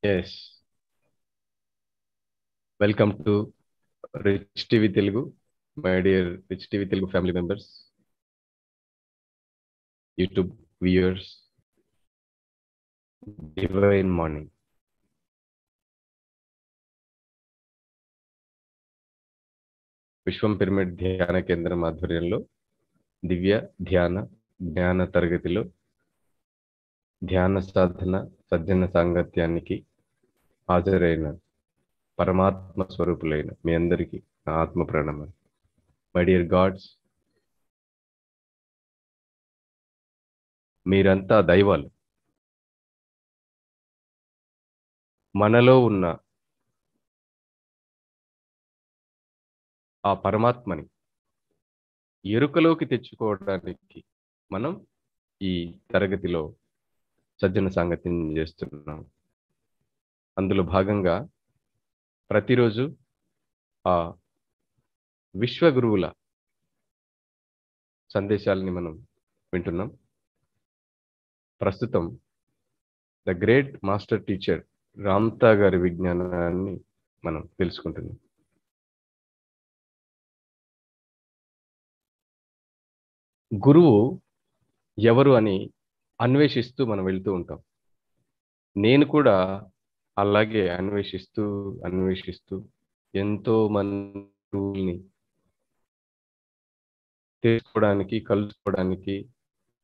Yes. Welcome to Rich TV Telugu, my dear Rich TV Telugu family members, YouTube viewers, Divine Morning. Vishwam pyramid ధ్యాన కేంద్రం ఆధ్వర్యంలో దివ్య ధ్యాన జ్ఞాన తరగతిలో ధ్యాన సాధన సజ్జన సాంగత్యానికి హాజరైన పరమాత్మ స్వరూపులైన మీ అందరికీ నా ఆత్మ ప్రణామం. మై డియర్ గాడ్స్, మీరంతా దైవాలు. మనలో ఉన్న ఆ పరమాత్మని ఎరుకలోకి తెచ్చుకోవడానికి మనం ఈ తరగతిలో సజ్జన సాంగత్యం చేస్తున్నాం. అందులో భాగంగా ప్రతిరోజు ఆ విశ్వగురువుల సందేశాలని మనం వింటున్నాం. ప్రస్తుతం the great master teacher Ramtha గారి విజ్ఞానాన్ని మనం తెలుసుకుంటున్నాం. గురువు ఎవరు అని అన్వేషిస్తూ మనం వెళ్తూ ఉంటాం. నేను కూడా అలాగే అన్వేషిస్తూ ఎంతో మంది గురువుల్ని తెలుసుకోవడానికి, కలుసుకోవడానికి,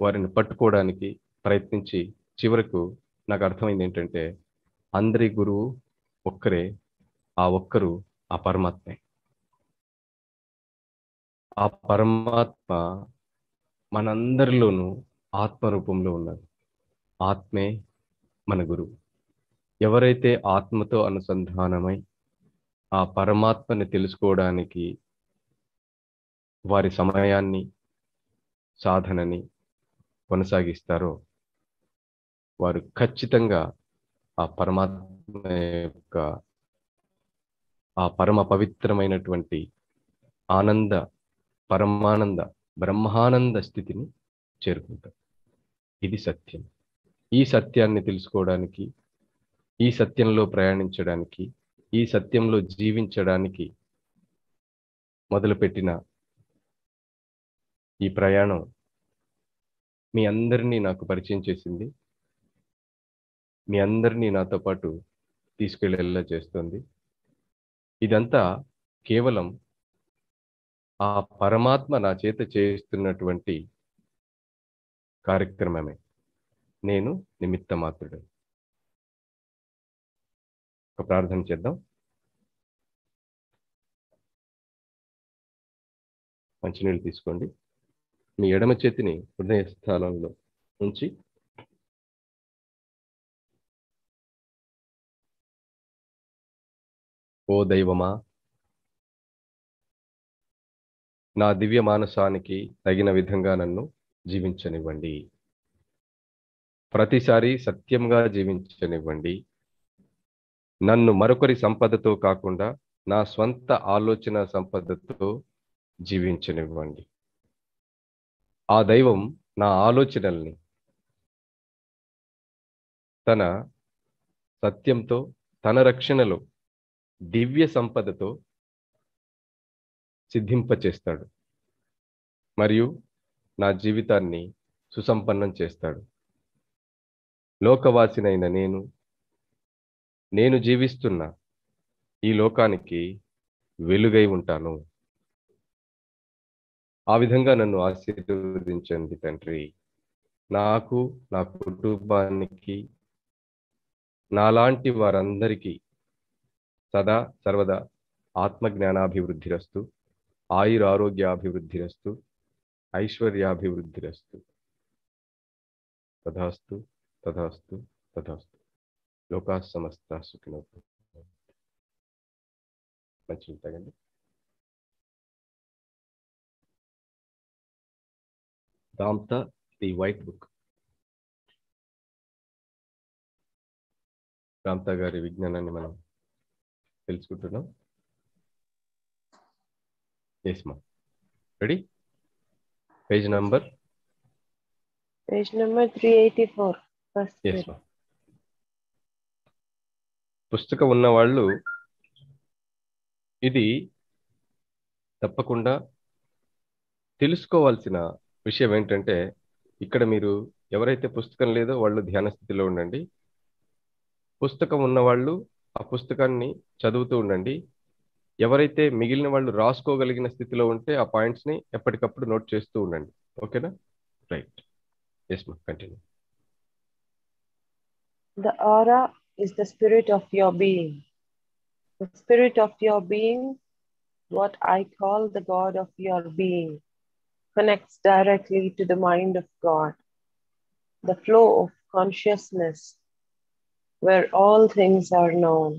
వారిని పట్టుకోవడానికి ప్రయత్నించి చివరకు నాకు అర్థమైంది ఏంటంటే అందరి గురువు ఒక్కరే, ఆ ఒక్కరు ఆ పరమాత్మే. ఆ పరమాత్మ మనందరిలోనూ ఆత్మరూపంలో ఉన్నారు. ఆత్మే మన గురువు. ఎవరైతే ఆత్మతో అనుసంధానమై ఆ పరమాత్మని తెలుసుకోవడానికి వారి సమయాన్ని, సాధనని కొనసాగిస్తారో వారు ఖచ్చితంగా ఆ పరమాత్మ యొక్క ఆ పరమ పవిత్రమైనటువంటి ఆనంద, పరమానంద, బ్రహ్మానంద స్థితిని చేరుకుంటారు. ఇది సత్యం. ఈ సత్యాన్ని తెలుసుకోవడానికి, ఈ సత్యంలో ప్రయాణించడానికి, ఈ సత్యంలో జీవించడానికి మొదలుపెట్టిన ఈ ప్రయాణం మీ అందరినీ నాకు పరిచయం చేసింది. మీ అందరినీ నాతో పాటు తీసుకెళ్లేలా చేస్తుంది. ఇదంతా కేవలం ఆ పరమాత్మ నా చేత చేస్తున్నటువంటి కార్యక్రమమే. నేను నిమిత్త మాత్రుడు. ఒక ప్రార్థన చేద్దాం. మంచినీళ్ళు తీసుకోండి. మీ ఎడమ చేతిని హృదయ స్థానంలో ఉంచి ఓ దైవమా, నా దివ్య మానసానికి తగిన విధంగా నన్ను జీవించనివ్వండి. ప్రతిసారి సత్యంగా జీవించనివ్వండి. నన్ను మరొకరి సంపదతో కాకుండా నా స్వంత ఆలోచన సంపదతో జీవించనివ్వండి. ఆ దైవం నా ఆలోచనల్ని తన సత్యంతో, తన రక్షణలో దివ్య సంపదతో సిద్ధింపచేస్తాడు మరియు నా జీవితాన్ని సుసంపన్నం చేస్తాడు. లోకవాసినైన నేను జీవిస్తున్న ఈ లోకానికి వెలుగై ఉంటాను. ఆ విధంగా నన్ను ఆశీర్వదించండి తండ్రి. నాకు, నా కుటుంబానికి, నాలాంటి వారందరికీ సదా సర్వదా ఆత్మజ్ఞానాభివృద్ధిరస్తు, ఆయురారోగ్యాభివృద్ధిరస్తు, ఐశ్వర్యాభివృద్ధిరస్తు. తథాస్తు తథాస్తు తథాస్తు. లోకా సమస్త సుఖినో భవంతు. మంచిగా తాగండి. రామ్థా ది వైట్ బుక్. రామ్థా గారి విజ్ఞానాన్ని మనం తెలుసుకుంటున్నాం. ఎస్ మా. రెడీ? Page number 384. ఎస్ మా. పుస్తకం ఉన్నవాళ్ళు ఇది తప్పకుండా తెలుసుకోవాల్సిన విషయం ఏంటంటే, ఇక్కడ మీరు ఎవరైతే పుస్తకం లేదో వాళ్ళు ధ్యాన స్థితిలో ఉండండి. పుస్తకం ఉన్నవాళ్ళు ఆ పుస్తకాన్ని చదువుతూ ఉండండి. ఎవరైతే మిగిలిన వాళ్ళు రాసుకోగలిగిన స్థితిలో ఉంటే ఆ పాయింట్స్ని ఎప్పటికప్పుడు నోట్ చేస్తూ ఉండండి. ఓకేనా? రైట్. ఎస్ మా, continue. The aura is the spirit of your being. The spirit of your being, what I call the God of your being, connects directly to the mind of God, the flow of consciousness, where all things are known.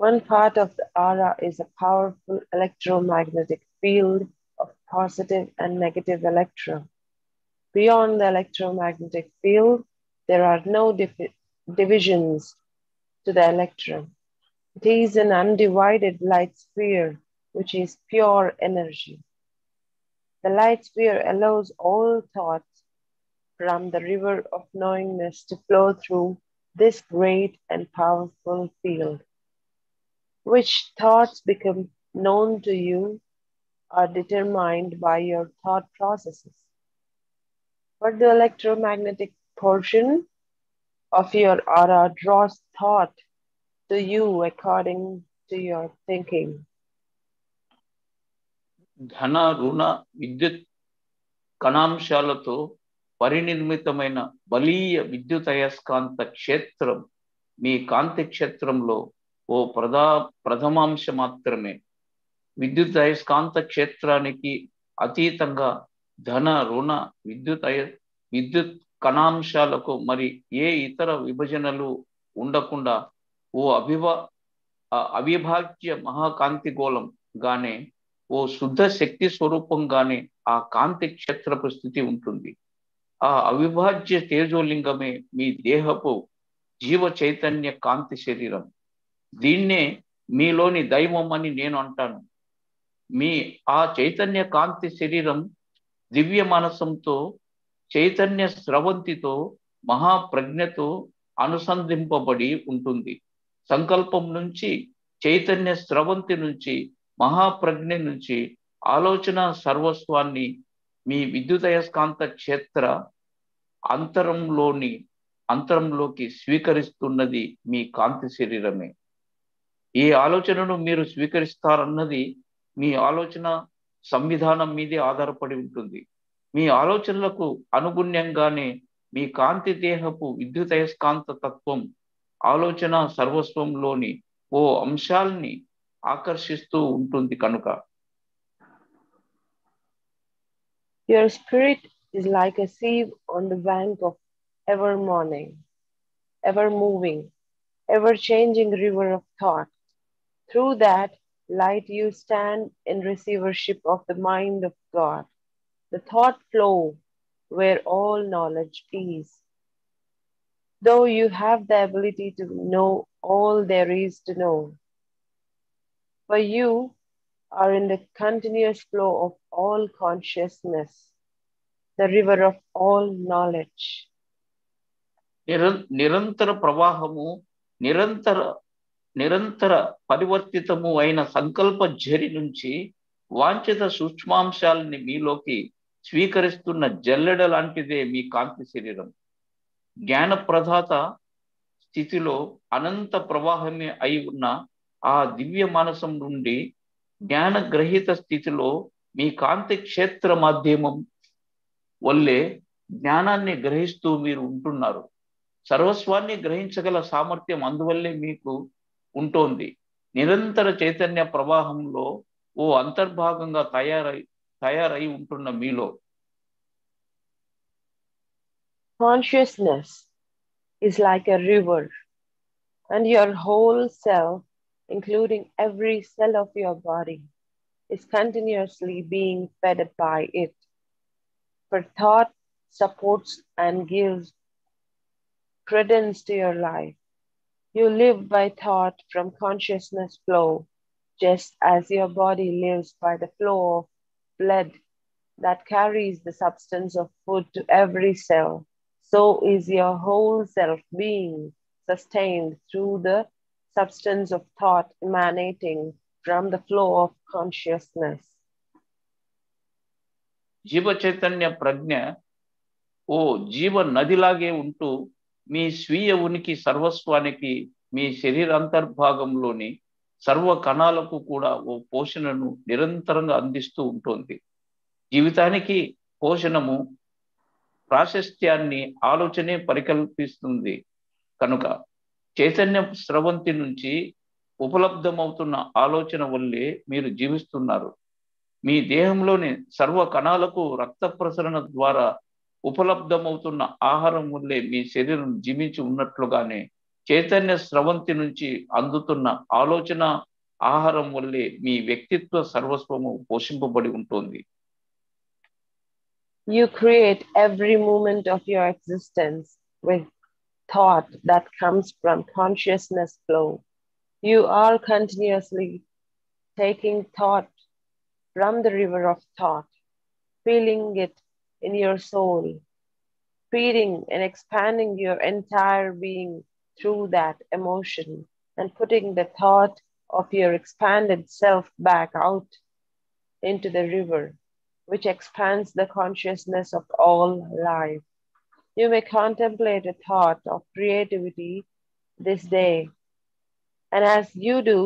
One part of the aura is a powerful electromagnetic field of positive and negative electrons. Beyond the electromagnetic field, there are no divisions to the electron. It is an undivided light sphere, which is pure energy. The light sphere allows all thoughts from the river of knowingness to flow through this great and powerful field. Which thoughts become known to you are determined by your thought processes. But the electromagnetic portion of your aura draws thought to you according to your thinking. ధన రుణ విద్యుత్ కణాంశాలతో పరినిర్మితమైన బలీయ విద్యుదయస్కాంత క్షేత్రం మీ కాంతి క్షేత్రంలో ఓ ప్రథమాంశ మాత్రమే. విద్యుదయస్కాంత క్షేత్రానికి అతీతంగా ధన రుణ విద్యుత్ కణాంశాలకు మరి ఏ ఇతర విభజనలు ఉండకుండా ఓ అవిభాజ్య మహాకాంతి గోళం గానే, ఓ శుద్ధ శక్తి స్వరూపంగానే ఆ కాంతి క్షేత్రపు స్థితి ఉంటుంది. ఆ అవిభాజ్య తేజోలింగమే మీ దేహపు జీవ చైతన్య కాంతి శరీరం. దీన్నే మీలోని దైవం అని నేను అంటాను. మీ ఆ చైతన్య కాంతి శరీరం దివ్య మనసంతో, చైతన్య స్రవంతితో, మహాప్రజ్ఞతో అనుసంధింపబడి ఉంటుంది. సంకల్పం నుంచి, చైతన్య స్రవంతి నుంచి, మహాప్రజ్ఞ నుంచి ఆలోచన సర్వస్వాన్ని మీ విద్యుదయస్కాంత క్షేత్ర అంతరంలోకి స్వీకరిస్తున్నది మీ కాంతి శరీరమే. ఏ ఆలోచనను మీరు స్వీకరిస్తారన్నది మీ ఆలోచన సంవిధానం మీదే ఆధారపడి ఉంటుంది. మీ ఆలోచనలకు అనుగుణ్యంగానే మీ కాంతి దేహపు విద్యుదయస్కాంత తత్వం ఆలోచన సర్వస్వంలోని ఓ అంశాల్ని ఆకర్షిస్తూ ఉంటుంది కనుక. Your spirit is like a sieve on the bank of ever moving, ever changing river of thought. Through that light you stand in receivership of the mind of God, the thought flow where all knowledge is. Though you have the ability to know all there is to know, for you are in the continuous flow of all consciousness, the river of all knowledge. నిరంతర ప్రవాహము, నిరంతర పరివర్తితము అయిన సంకల్ప ఝరి నుంచి వాంఛిత సూక్ష్మాంశాలని మీలోకి స్వీకరిస్తున్న జల్లెడ లాంటిదే మీ కాంతి శరీరం. జ్ఞాన ప్రదాత స్థితిలో అనంత ప్రవాహమే అయి ఉన్న ఆ దివ్య మానసం నుండి జ్ఞానగ్రహీత స్థితిలో మీ కాంతి క్షేత్ర మాధ్యమం వల్లే జ్ఞానాన్ని గ్రహిస్తూ మీరు ఉంటున్నారు. సర్వస్వాన్ని గ్రహించగల సామర్థ్యం అందువల్లే మీకు ఉంటోంది. నిరంతర చైతన్య ప్రవాహంలో ఓ అంతర్భాగంగా తయారై ఉంటున్న మీలో. Consciousness is like a river, and your whole self, including every cell of your body, is continuously being fed by it. For thought supports and gives credence to your life. You live by thought from consciousness flow, just as your body lives by the flow of blood that carries the substance of food to every cell. So is your whole self being sustained through the substance of thought emanating from the flow of consciousness. జీవ చైతన్య ప్రజ్ఞ ఓ జీవ నదిలాగే ఉంటూ మీ స్వీయ ఉనికి సర్వస్వానికి మీ శరీరాంతర్భాగంలోని సర్వ కణాలకు కూడా ఓ పోషణను నిరంతరంగా అందిస్తూ ఉంటుంది. జీవితానికి పోషణము ప్రాశస్త్యాన్ని ఆలోచనే పరికల్పిస్తుంది కనుక చైతన్య స్రవంతి నుంచి ఉపలబ్ధమవుతున్న ఆలోచన వల్లే మీరు జీవిస్తున్నారు. మీ దేహంలోని సర్వ కణాలకు రక్త ప్రసరణ ద్వారా ఉపలబ్ధమవుతున్న ఆహారం వల్లే మీ శరీరం జీవించి ఉన్నట్లుగానే చైతన్య స్రవంతి నుంచి అందుతున్న ఆలోచన ఆహారం వల్లే మీ వ్యక్తిత్వ సర్వస్వము పోషింపబడి ఉంటుంది. You create every moment of your existence with thought that comes from consciousness flow. You are continuously taking thought from the river of thought, feeling it in your soul, feeding and expanding your entire being through that emotion, and putting the thought of your expanded self back out into the river, which expands the consciousness of all life. You may contemplate a thought of creativity this day, and as you do,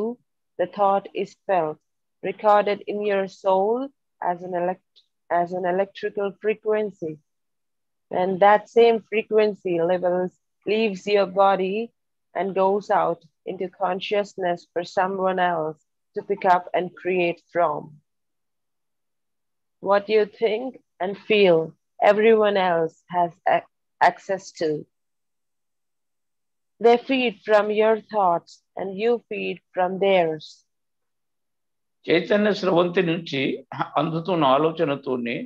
the thought is felt, recorded in your soul as an electrical frequency, and that same frequency leaves your body and goes out into consciousness for someone else to pick up and create from. What you think and feel, everyone else has access to. They feed from your thoughts and you feed from theirs. Chaitanya స్రవంతి నుంచి అందుతున్న ఆలోచనతోనే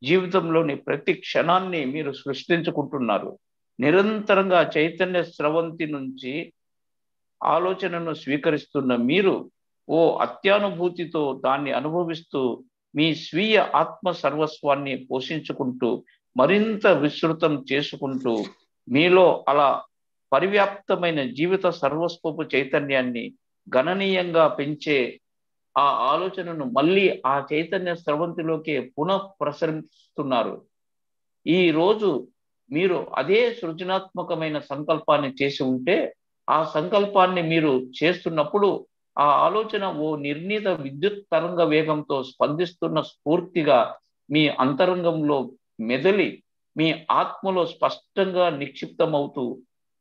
జీవితంలోని ప్రతి క్షణాన్ని మీరు సృష్టించుకుంటున్నారు. నిరంతరంగా చైతన్య స్రవంతి నుంచి ఆలోచనను స్వీకరిస్తున్న మీరు ఓ అత్యానుభూతితో దాన్ని అనుభవిస్తూ మీ స్వీయ ఆత్మ సర్వస్వాన్ని పోషించుకుంటూ మరింత విస్తృతం చేసుకుంటూ మీలో అలా పరివ్యాప్తమైన జీవిత సర్వస్వపు చైతన్యాన్ని గణనీయంగా పెంచే ఆ ఆలోచనను మళ్ళీ ఆ చైతన్య స్రవంతిలోకి పునః ప్రసరిస్తున్నారు. ఈ రోజు మీరు అదే సృజనాత్మకమైన సంకల్పాన్ని చేసి ఉంటే ఆ సంకల్పాన్ని మీరు చేస్తున్నప్పుడు ఆ ఆలోచన ఓ నిర్ణీత విద్యుత్ తరంగ వేగంతో స్పందిస్తున్న స్ఫూర్తిగా మీ అంతరంగంలో మెదలి మీ ఆత్మలో స్పష్టంగా నిక్షిప్తమవుతూ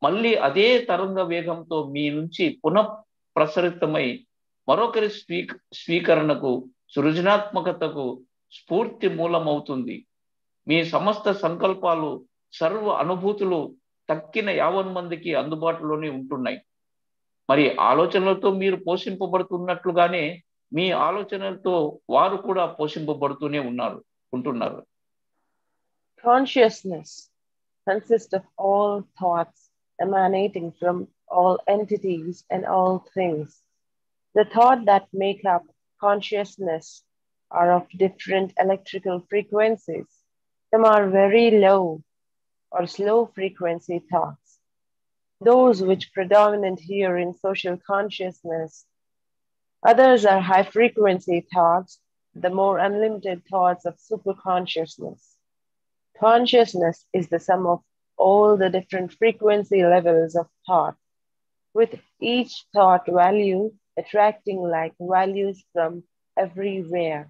మళ్ళీ అదే తరంగ వేగంతో మీ నుంచి పునః ప్రసరితమై మరొకరి స్వీకరణకు సృజనాత్మకతకు స్ఫూర్తి మూలమవుతుంది. మీ సమస్త సంకల్పాలు సర్వ అనుభూతులు తక్కిన 50 మందికి అందుబాటులోనే ఉంటున్నాయి. మరి ఆలోచనలతో మీరు పోషింపబడుతున్నట్లుగానే మీ ఆలోచనలతో వారు కూడా పోషింపబడుతూనే ఉంటున్నారు. Consciousness consists of all thoughts emanating from all entities and all things. The thoughts that make up consciousness are of different electrical frequencies. Some are very low or slow frequency thoughts, those which predominate here in social consciousness. Others are high frequency thoughts, the more unlimited thoughts of superconsciousness. Consciousness is the sum of all the different frequency levels of thought, with each thought value attracting like values from everywhere.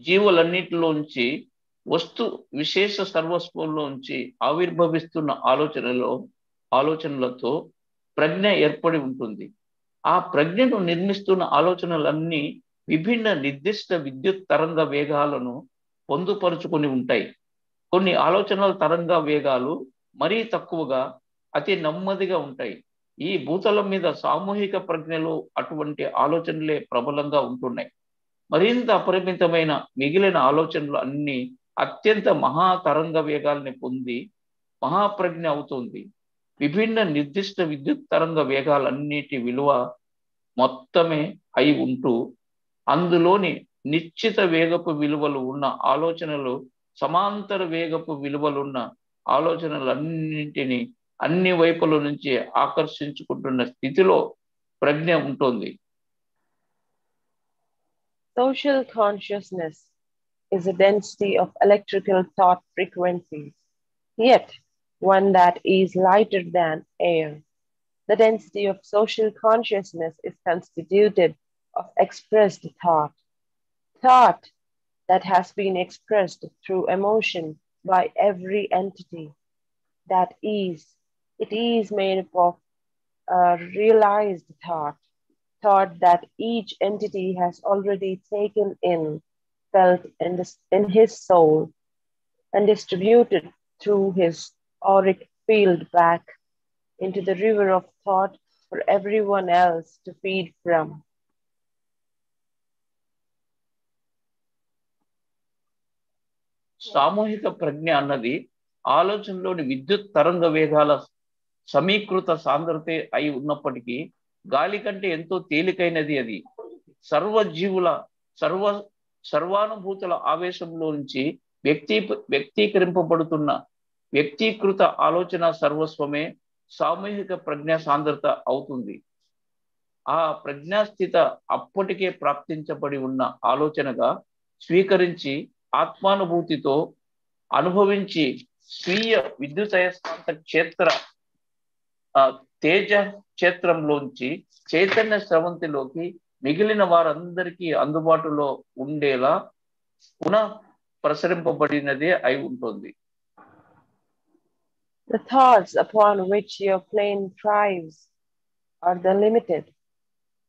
జీవులన్నిటిలోంచి వస్తు విశేష సర్వస్వంలోంచి ఆవిర్భవిస్తున్న ఆలోచనలతో ప్రజ్ఞ ఏర్పడి ఉంటుంది. ఆ ప్రజ్ఞను నిర్మిస్తున్న ఆలోచనలన్నీ విభిన్న నిర్దిష్ట విద్యుత్ తరంగ వేగాలను పొందుపరుచుకొని ఉంటాయి. కొన్ని ఆలోచనల తరంగ వేగాలు మరీ తక్కువగా అతి నెమ్మదిగా ఉంటాయి. ఈ భూతలం మీద సామూహిక ప్రజ్ఞలో అటువంటి ఆలోచనలే ప్రబలంగా ఉంటున్నాయి. మరింత అపరిమితమైన మిగిలిన ఆలోచనలు అన్ని అత్యంత మహా తరంగ వేగాల్ని పొంది మహాప్రజ్ఞ అవుతుంది. విభిన్న నిర్దిష్ట విద్యుత్ తరంగ వేగాలన్నిటి విలువ మొత్తమే అయి ఉంటూ అందులోని నిశ్చిత వేగపు విలువలు ఉన్న ఆలోచనలు సమాంతర వేగపు విలువలున్న ఆలోచనలన్నింటినీ అన్ని వైపుల నుంచి ఆకర్షించుకుంటున్న స్థితిలో ప్రజ్ఞ ఉంటుంది. Social consciousness is a density of electrical thought frequencies, yet one that is lighter than air. The density of social consciousness is constituted of expressed thought, thought that has been expressed through emotion by every entity. That is, it is made up of realized thought, thought that each entity has already taken in, felt in his soul, and distributed through his auric field back into the river of thought for everyone else to feed from. సామూహిక ప్రజ్ఞ అన్నది ఆలోచనలోని విద్యుత్ తరంగ వేగాల సమీకృత సాంద్రతే అయి ఉన్నప్పటికీ గాలి కంటే ఎంతో తేలికైనది. అది సర్వజీవుల సర్వానుభూతుల ఆవేశంలో నుంచి వ్యక్తీకరింపబడుతున్న వ్యక్తీకృత ఆలోచన సర్వస్వమే సామూహిక ప్రజ్ఞా సాంద్రత అవుతుంది. ఆ ప్రజ్ఞాస్థిత అప్పటికే ప్రాప్తించబడి ఉన్న ఆలోచనగా స్వీకరించి ఆత్మానుభూతితో అనుభవించి స్వీయ విద్యుతయస్కాంత క్షేత్ర తేజ క్షేత్రంలోంచి చైతన్య స్రవంతిలోకి మిగిలిన వారందరికీ అందుబాటులో ఉండేలా పునః ప్రసరింపబడినదే అయి ఉంటుంది. The thoughts upon which your plane thrives are the limited,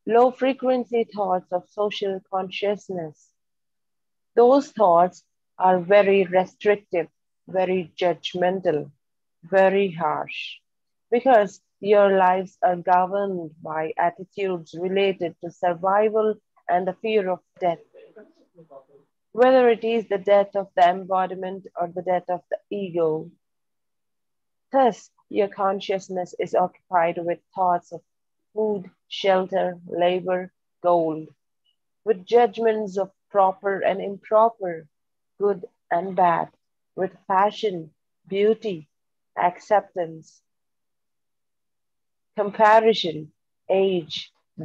low-frequency thoughts of social consciousness. Those thoughts are very restrictive, very judgmental, very harsh, because your lives are governed by attitudes related to survival and the fear of death, whether it is the death of the embodiment or the death of the ego. Thus, your consciousness is occupied with thoughts of food, shelter, labor, gold, with judgments of proper and improper, good and bad, with passion, beauty, acceptance, comparison, age,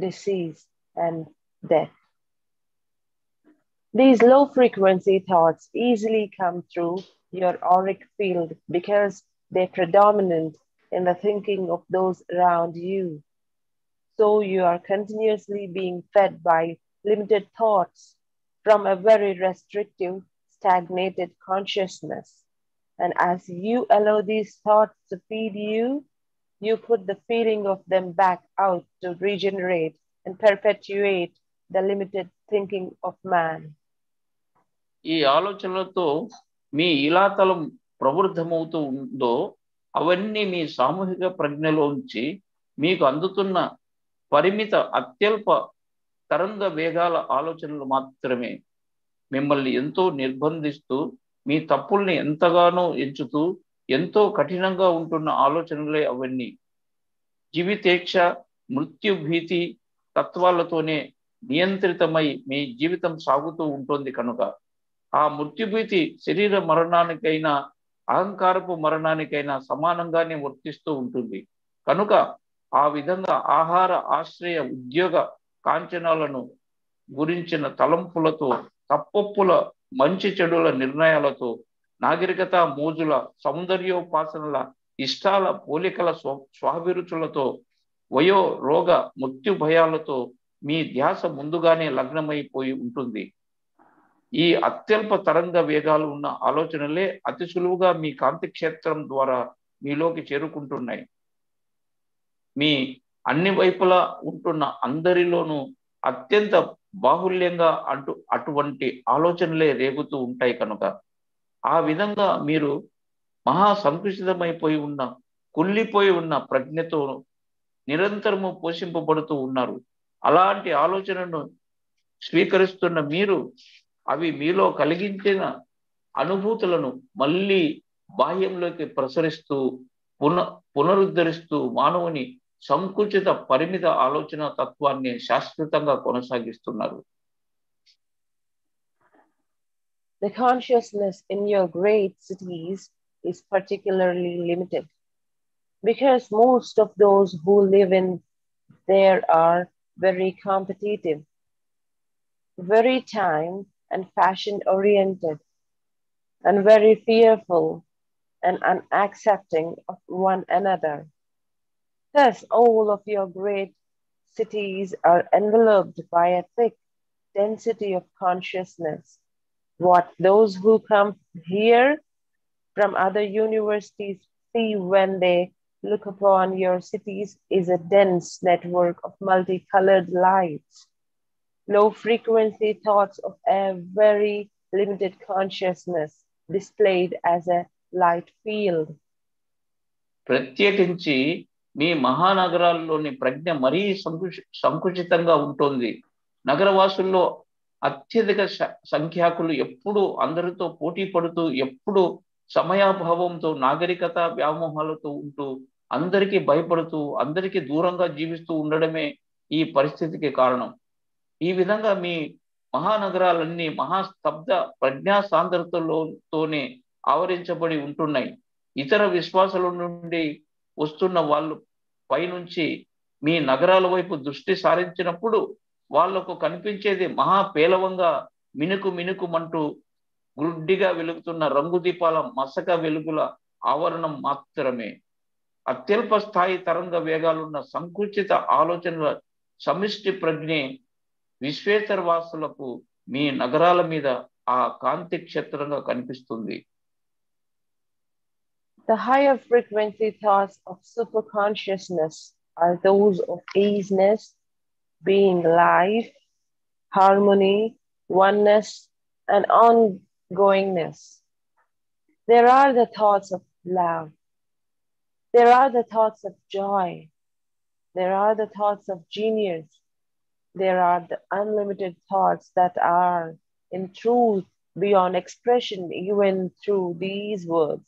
disease, and death. These low-frequency thoughts easily come through your auric field because they predominate in the thinking of those around you. So you are continuously being fed by limited thoughts from a very restrictive, stagnated consciousness. And as you allow these thoughts to feed you, you put the feeling of them back out to regenerate and perpetuate the limited thinking of man. ఈ ఆలోచనలతో మీ ఇలాతలం ప్రవృద్ధమవుతూ ఉందో అవన్నీ మీ సామూహిక ప్రజ్ఞలోంచి మీకు అందుతున్న పరిమిత అత్యల్ప తరంగ వేగాల ఆలోచనలు మాత్రమే. మిమ్మల్ని ఎంతో నిర్బంధిస్తూ మీ తప్పుల్ని ఎంతగానో ఎంచుతూ ఎంతో కఠినంగా ఉంటున్న ఆలోచనలే అవన్నీ. జీవితేచ్ఛ, మృత్యు భీతి తత్వాలతోనే నియంత్రితమై మీ జీవితం సాగుతూ ఉంటుంది. కనుక ఆ మృత్యుభీతి శరీర మరణానికైనా అహంకారపు మరణానికైనా సమానంగానే వర్తిస్తూ ఉంటుంది. కనుక ఆ విధంగా ఆహార, ఆశ్రయ, ఉద్యోగ కాంచనాలను గురించిన తలంపులతో, తప్పొప్పుల, మంచి చెడుల నిర్ణయాలతో, నాగరికత మోజుల, సౌందర్యోపాసనల, ఇష్టాల పోలికల స్వాభిరుచులతో, వయో రోగ మృత్యు భయాలతో మీ ధ్యాస ముందుగానే లగ్నమైపోయి ఉంటుంది. ఈ అత్యల్ప తరంగ వేగాలు ఉన్న ఆలోచనలే అతి సులువుగా మీ కాంతి క్షేత్రం ద్వారా మీలోకి చేరుకుంటున్నాయి. మీ అన్ని వైపులా ఉంటున్న అందరిలోనూ అత్యంత బాహుల్యంగా అటువంటి ఆలోచనలే రేగుతూ ఉంటాయి. కనుక ఆ విధంగా మీరు మహా సంకుచితమైపోయి ఉన్న, కుళ్ళిపోయి ఉన్న ప్రజ్ఞతో నిరంతరము పోషింపబడుతూ ఉన్నారు. అలాంటి ఆలోచనను స్వీకరిస్తున్న మీరు అవి మీలో కలిగించిన అనుభూతులను మళ్ళీ బాహ్యంలోకి ప్రసరిస్తూ పునరుద్ధరిస్తూ మానవుని సంకుచిత పరిమిత ఆలోచన తత్వాన్ని శాశ్వతంగా కొనసాగిస్తున్నారు. The consciousness in your great cities is particularly limited. because most of those who live in there are very competitive, very time and fashion oriented, and very fearful and unaccepting of one another. Thus, all of your great cities are enveloped by a thick density of consciousness. What those who come here from other universities see when they look upon your cities is a dense network of multicolored lights, low frequency thoughts of a very limited consciousness displayed as a light field. ప్రత్యేకించి మీ మహానగరాల్లోని ప్రజ్ఞ మరీ సంకుచితంగా ఉంటుంది. నగరవాసుల్లో అత్యధిక సంఖ్యాకులు ఎప్పుడు అందరితో పోటీ పడుతూ, ఎప్పుడు సమయాభావంతో, నాగరికత వ్యామోహాలతో ఉంటూ, అందరికీ భయపడుతూ, అందరికీ దూరంగా జీవిస్తూ ఉండడమే ఈ పరిస్థితికి కారణం. ఈ విధంగా మీ మహానగరాలన్నీ మహాస్తబ్ద ప్రజ్ఞా సాంద్రతతోనే ఆవరించబడి ఉంటున్నాయి. ఇతర విశ్వాసాల నుండి వస్తున్న వాళ్ళు పైనుంచి మీ నగరాల వైపు దృష్టి సారించినప్పుడు వాళ్లకు కనిపించేది మహాపేలవంగా మినుకు మినుకుమంటూ గుడ్డిగా వెలుగుతున్న రంగు దీపాల మసక వెలుగుల ఆవరణం మాత్రమే. అత్యల్ప స్థాయి తరంగ వేగాలున్న సంకుచిత ఆలోచనల సమిష్టి ప్రజ్ఞే విశ్వేశ్వరవాసులకు మీ నగరాల మీద ఆ కాంతి క్షేత్రంగా కనిపిస్తుంది. The higher frequency thoughts of superconsciousness are those of easiness, being, life, harmony, oneness, and ongoingness. There are the thoughts of love. There are the thoughts of joy. There are the thoughts of genius. There are the unlimited thoughts that are, in truth, beyond expression even through these words.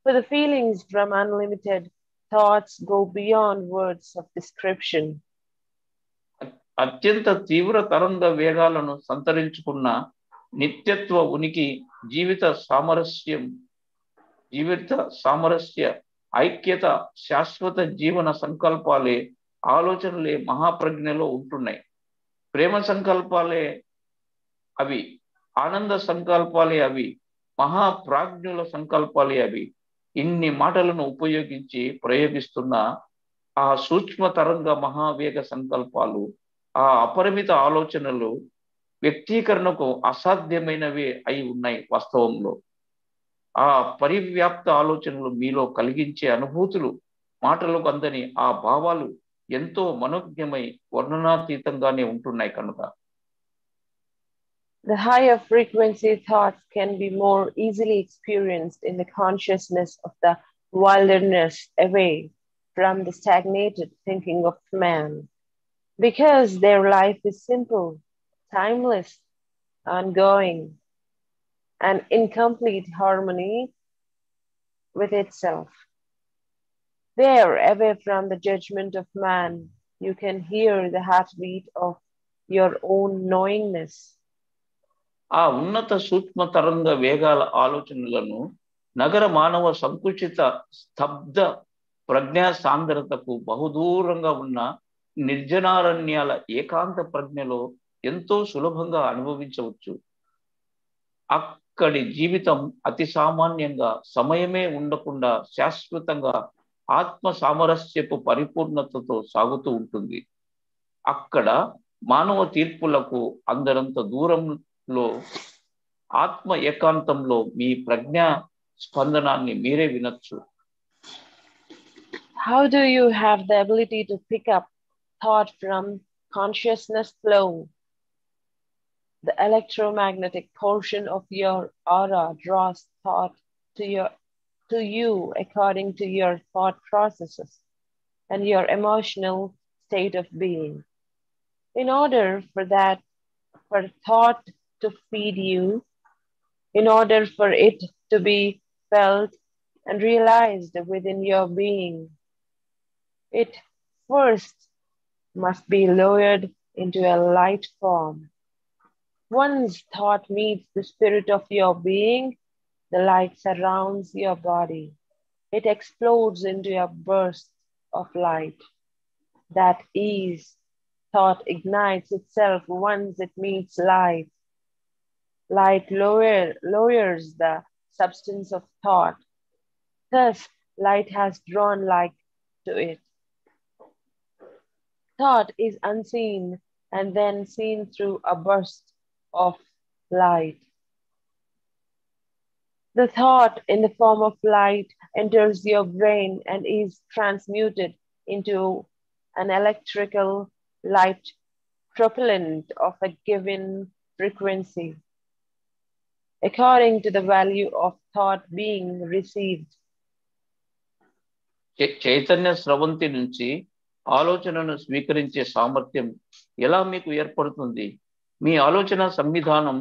For the feelings from unlimited thoughts go beyond words of description. అత్యంత తీవ్ర తరంగ వేగాలను సంతరించుకున్న నిత్యత్వ ఉనికి, జీవిత సామరస్య ఐక్యత, శాశ్వత జీవన సంకల్పాలే, ఆలోచనలే మహాప్రజ్ఞలో ఉంటున్నాయి. ప్రేమ సంకల్పాలే అవి, ఆనంద సంకల్పాలే అవి, మహాప్రాజ్ఞుల సంకల్పాలే అవి. ఇన్ని మాటలను ఉపయోగించి ప్రయోగిస్తున్న ఆ సూక్ష్మ తరంగ మహావేగ సంకల్పాలు, ఆ అపరిమిత ఆలోచనలు వ్యక్తీకరణకు అసాధ్యమైనవే అయి ఉన్నాయి. వాస్తవంలో ఆ పరివ్యాప్త ఆలోచనలు మీలో కలిగించే అనుభూతులు, మాటలకు అందని ఆ భావాలు ఎంతో మనోజ్ఞమై వర్ణనాతీతంగానే ఉంటున్నాయి కనుక. The higher frequency thoughts can be more easily experienced in the consciousness of the wilderness away from the stagnated thinking of man, because their life is simple, timeless, ongoing, and in complete harmony with itself. There, away from the judgment of man, you can hear the heartbeat of your own knowingness. ఆ ఉన్నత సూక్ష్మ తరంగ వేగాల ఆలోచనలను నగర మానవ సంకుచిత స్తబ్ద ప్రజ్ఞా సాంద్రతకు బహుదూరంగా ఉన్న నిర్జనారణ్యాల ఏకాంత ప్రజ్ఞలో ఎంతో సులభంగా అనుభవించవచ్చు. అక్కడి జీవితం అతి సామాన్యంగా, సమయమే ఉండకుండా శాశ్వతంగా ఆత్మ సామరస్యపు పరిపూర్ణతతో సాగుతూ ఉంటుంది. అక్కడ మానవ తీర్పులకు అందరంత దూరంలో ఆత్మ ఏకాంతంలో మీ ప్రజ్ఞా స్పందనాన్ని మీరే వినొచ్చు. How do you have the ability to pick up thought from consciousness flow? The electromagnetic portion of your aura draws thought to you according to your thought processes and your emotional state of being. In order for thought to feed you, in order for it to be felt and realized within your being, it first must be lowered into a light form. Once thought meets the spirit of your being, the light surrounds your body. It explodes into a burst of light. That is, thought ignites itself once it meets light. Light lowers the substance of thought. Thus, light has drawn light to it. Thought is unseen and then seen through a burst of light. The thought in the form of light enters your brain and is transmuted into an electrical light propellant of a given frequency, according to the value of thought being received. Chaitanya స్రవంతి నుంచి ఆలోచనను స్వీకరించే సామర్థ్యం ఎలా మీకు ఏర్పడుతుంది? మీ ఆలోచన సంవిధానం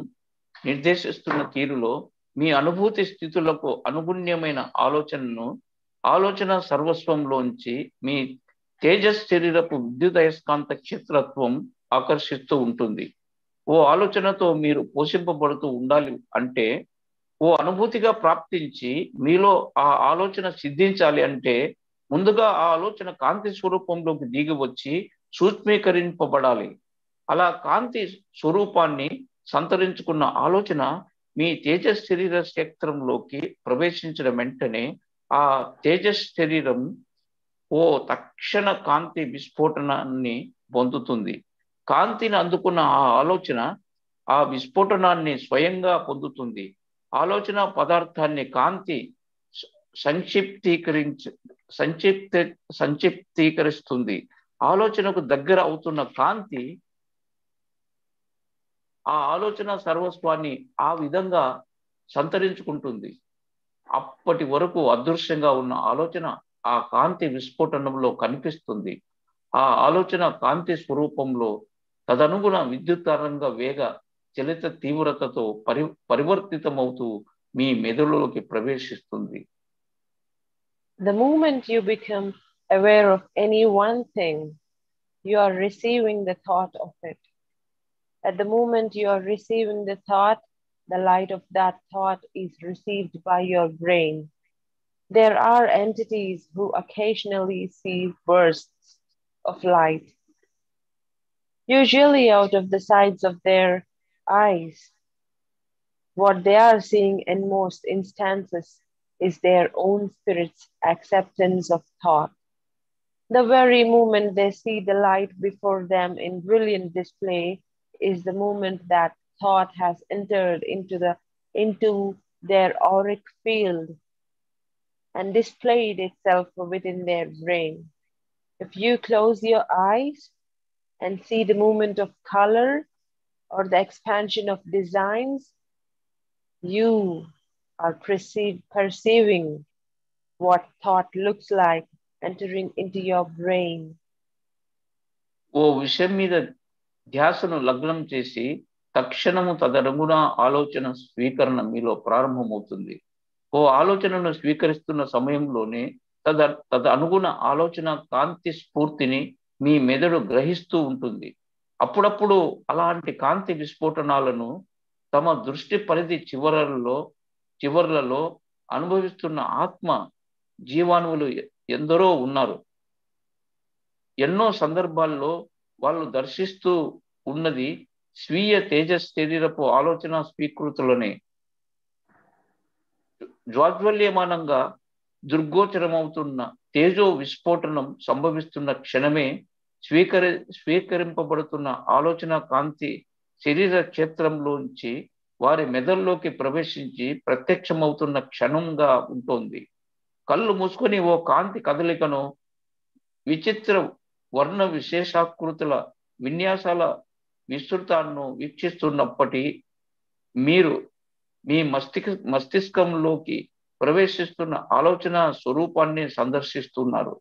నిర్దేశిస్తున్న తీరులో మీ అనుభూతి స్థితులకు అనుగుణ్యమైన ఆలోచన సర్వస్వంలోంచి మీ తేజస్ శరీరపు విద్యుదయస్కాంత క్షేత్రత్వం ఆకర్షిస్తూ ఉంటుంది. ఓ ఆలోచనతో మీరు పోషింపబడుతూ ఉండాలి అంటే, ఓ అనుభూతిగా ప్రాప్తించి మీలో ఆ ఆలోచన సిద్ధించాలి అంటే, ముందుగా ఆ ఆలోచన కాంతి స్వరూపంలోకి దిగి వచ్చి సూక్ష్మీకరింపబడాలి. అలా కాంతి స్వరూపాన్ని సంతరించుకున్న ఆలోచన మీ తేజస్ శరీర క్షేత్రంలోకి ప్రవేశించిన వెంటనే ఆ తేజస్ శరీరం ఓ తక్షణ కాంతి విస్ఫోటనాన్ని పొందుతుంది. కాంతిని అందుకున్న ఆ ఆలోచన ఆ విస్ఫోటనాన్ని స్వయంగా పొందుతుంది. ఆలోచన పదార్థాన్ని కాంతి సంక్షిప్తీకరిస్తుంది. ఆలోచనకు దగ్గర అవుతున్న కాంతి ఆ ఆలోచన సర్వస్వాన్ని ఆ విధంగా సంతరించుకుంటుంది. అప్పటి వరకు అదృశ్యంగా ఉన్న ఆలోచన ఆ కాంతి విస్ఫోటనంలో కనిపిస్తుంది. ఆ ఆలోచన కాంతి స్వరూపంలో తదనుగుణ విద్యుత్ తరంగ వేగ చలిత తీవ్రతతో పరివర్తితమవుతూ మీ మెదడులోకి ప్రవేశిస్తుంది. The moment you become aware of any one thing, you are receiving the thought of it. At the moment you are receiving the thought, the light of that thought is received by your brain. There are entities who occasionally see bursts of light, usually out of the sides of their eyes. What they are seeing in most instances is their own spirit's acceptance of thought. The very moment they see the light before them in brilliant display is the moment that thought has entered into their auric field and displayed itself within their brain. If you close your eyes and see the movement of color or the expansion of designs, you are perceiving what thought looks like entering into your brain. ఓ విషయం మీద ధ్యాసను లగ్నం చేసి తక్షణము తదనుగుణ ఆలోచన స్వీకరణ మీలో ప్రారంభమవుతుంది. ఓ ఆలోచనను స్వీకరిస్తున్న సమయంలోనే తదనుగుణ ఆలోచన కాంతి స్ఫూర్తిని మీ మెదడు గ్రహిస్తూ ఉంటుంది. అప్పుడప్పుడు అలాంటి కాంతి విస్ఫోటనాలను తమ దృష్టి పరిధి చివర్లలో అనుభవిస్తున్న ఆత్మ జీవాణువులు ఎందరో ఉన్నారు. ఎన్నో సందర్భాల్లో వాళ్ళు దర్శిస్తూ ఉన్నది స్వీయ తేజస్ శరీరపు ఆలోచన స్వీకృతులనే. జ్వాజ్వల్యమానంగా దుర్గోచరమవుతున్న తేజో విస్ఫోటనం సంభవిస్తున్న క్షణమే స్వీకరింపబడుతున్న ఆలోచన కాంతి శరీర క్షేత్రంలోంచి వారి మెదల్లోకి ప్రవేశించి ప్రత్యక్షమవుతున్న క్షణంగా ఉంటుంది. కళ్ళు మూసుకొని ఓ కాంతి కదలికను, విచిత్ర వర్ణ విశేషాకృతుల విన్యాసాల విస్తృతాలను వీక్షిస్తున్నప్పటి మీరు మీ మస్తిష్కంలోకి ప్రవేశిస్తున్న ఆలోచన స్వరూపాన్ని సందర్శిస్తున్నారు.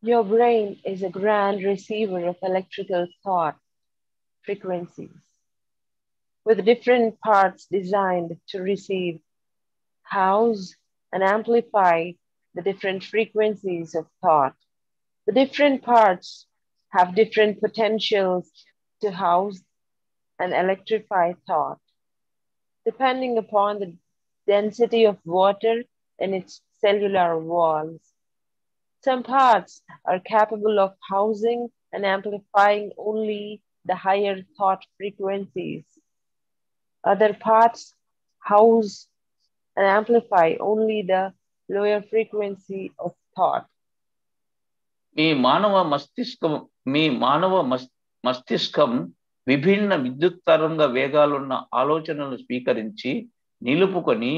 Your brain is a grand receiver of electrical thought frequencies, with different parts designed to receive, house, and amplify the different frequencies of thought. The different parts have different potentials to house and electrify thought. Depending upon the density of water in its cellular walls. Some parts are capable of housing and amplifying only the higher thought frequencies. Other parts house and amplify only the lower frequency of thought. మీ మానవ మస్తిష్కం విభిన్న విద్యుత్ తరంగ వేగాలున్న ఆలోచనలు స్వీకరించి నిలుపుకొని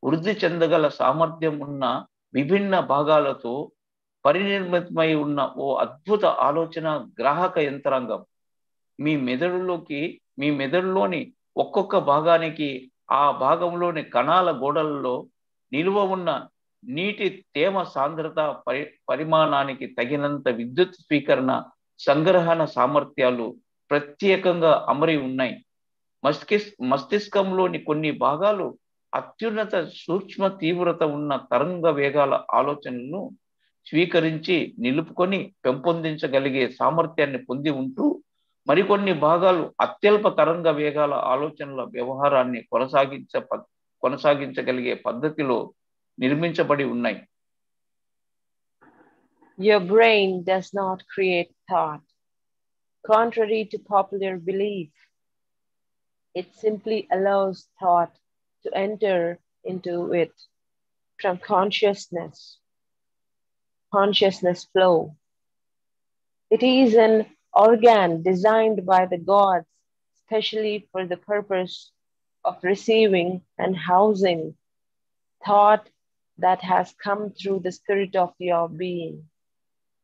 వృద్ధి చెందగల సామర్థ్యం ఉన్న విభిన్న భాగాలతో పరినిర్మితమై ఉన్న ఓ అద్భుత ఆలోచన గ్రాహక యంత్రాంగం. మీ మెదడులోని ఒక్కొక్క భాగానికి ఆ భాగంలోని కణాల గోడలలో నిలువ ఉన్న నీటి తేమ సాంద్రత పరిమాణానికి తగినంత విద్యుత్ స్వీకరణ సంగ్రహణ సామర్థ్యాలు ప్రత్యేకంగా అమరి ఉన్నాయి. మస్తిష్కంలోని కొన్ని భాగాలు అత్యున్నత సూక్ష్మ తీవ్రత ఉన్న తరంగ వేగాల ఆలోచనలను స్వీకరించి నిలుపుకొని పెంపొందించగలిగే సామర్థ్యాన్ని పొంది ఉంటూ మరికొన్ని భాగాలు అత్యల్ప తరంగ వేగాల ఆలోచనల వ్యవహారాన్ని కొనసాగించగలిగే పద్ధతిలో నిర్మించబడి ఉన్నాయి. Your brain does not create thought. Contrary to popular belief, it simply allows thought to enter into it from consciousness flow. It is an organ designed by the gods specially for the purpose of receiving and housing thought that has come through the spirit of your being,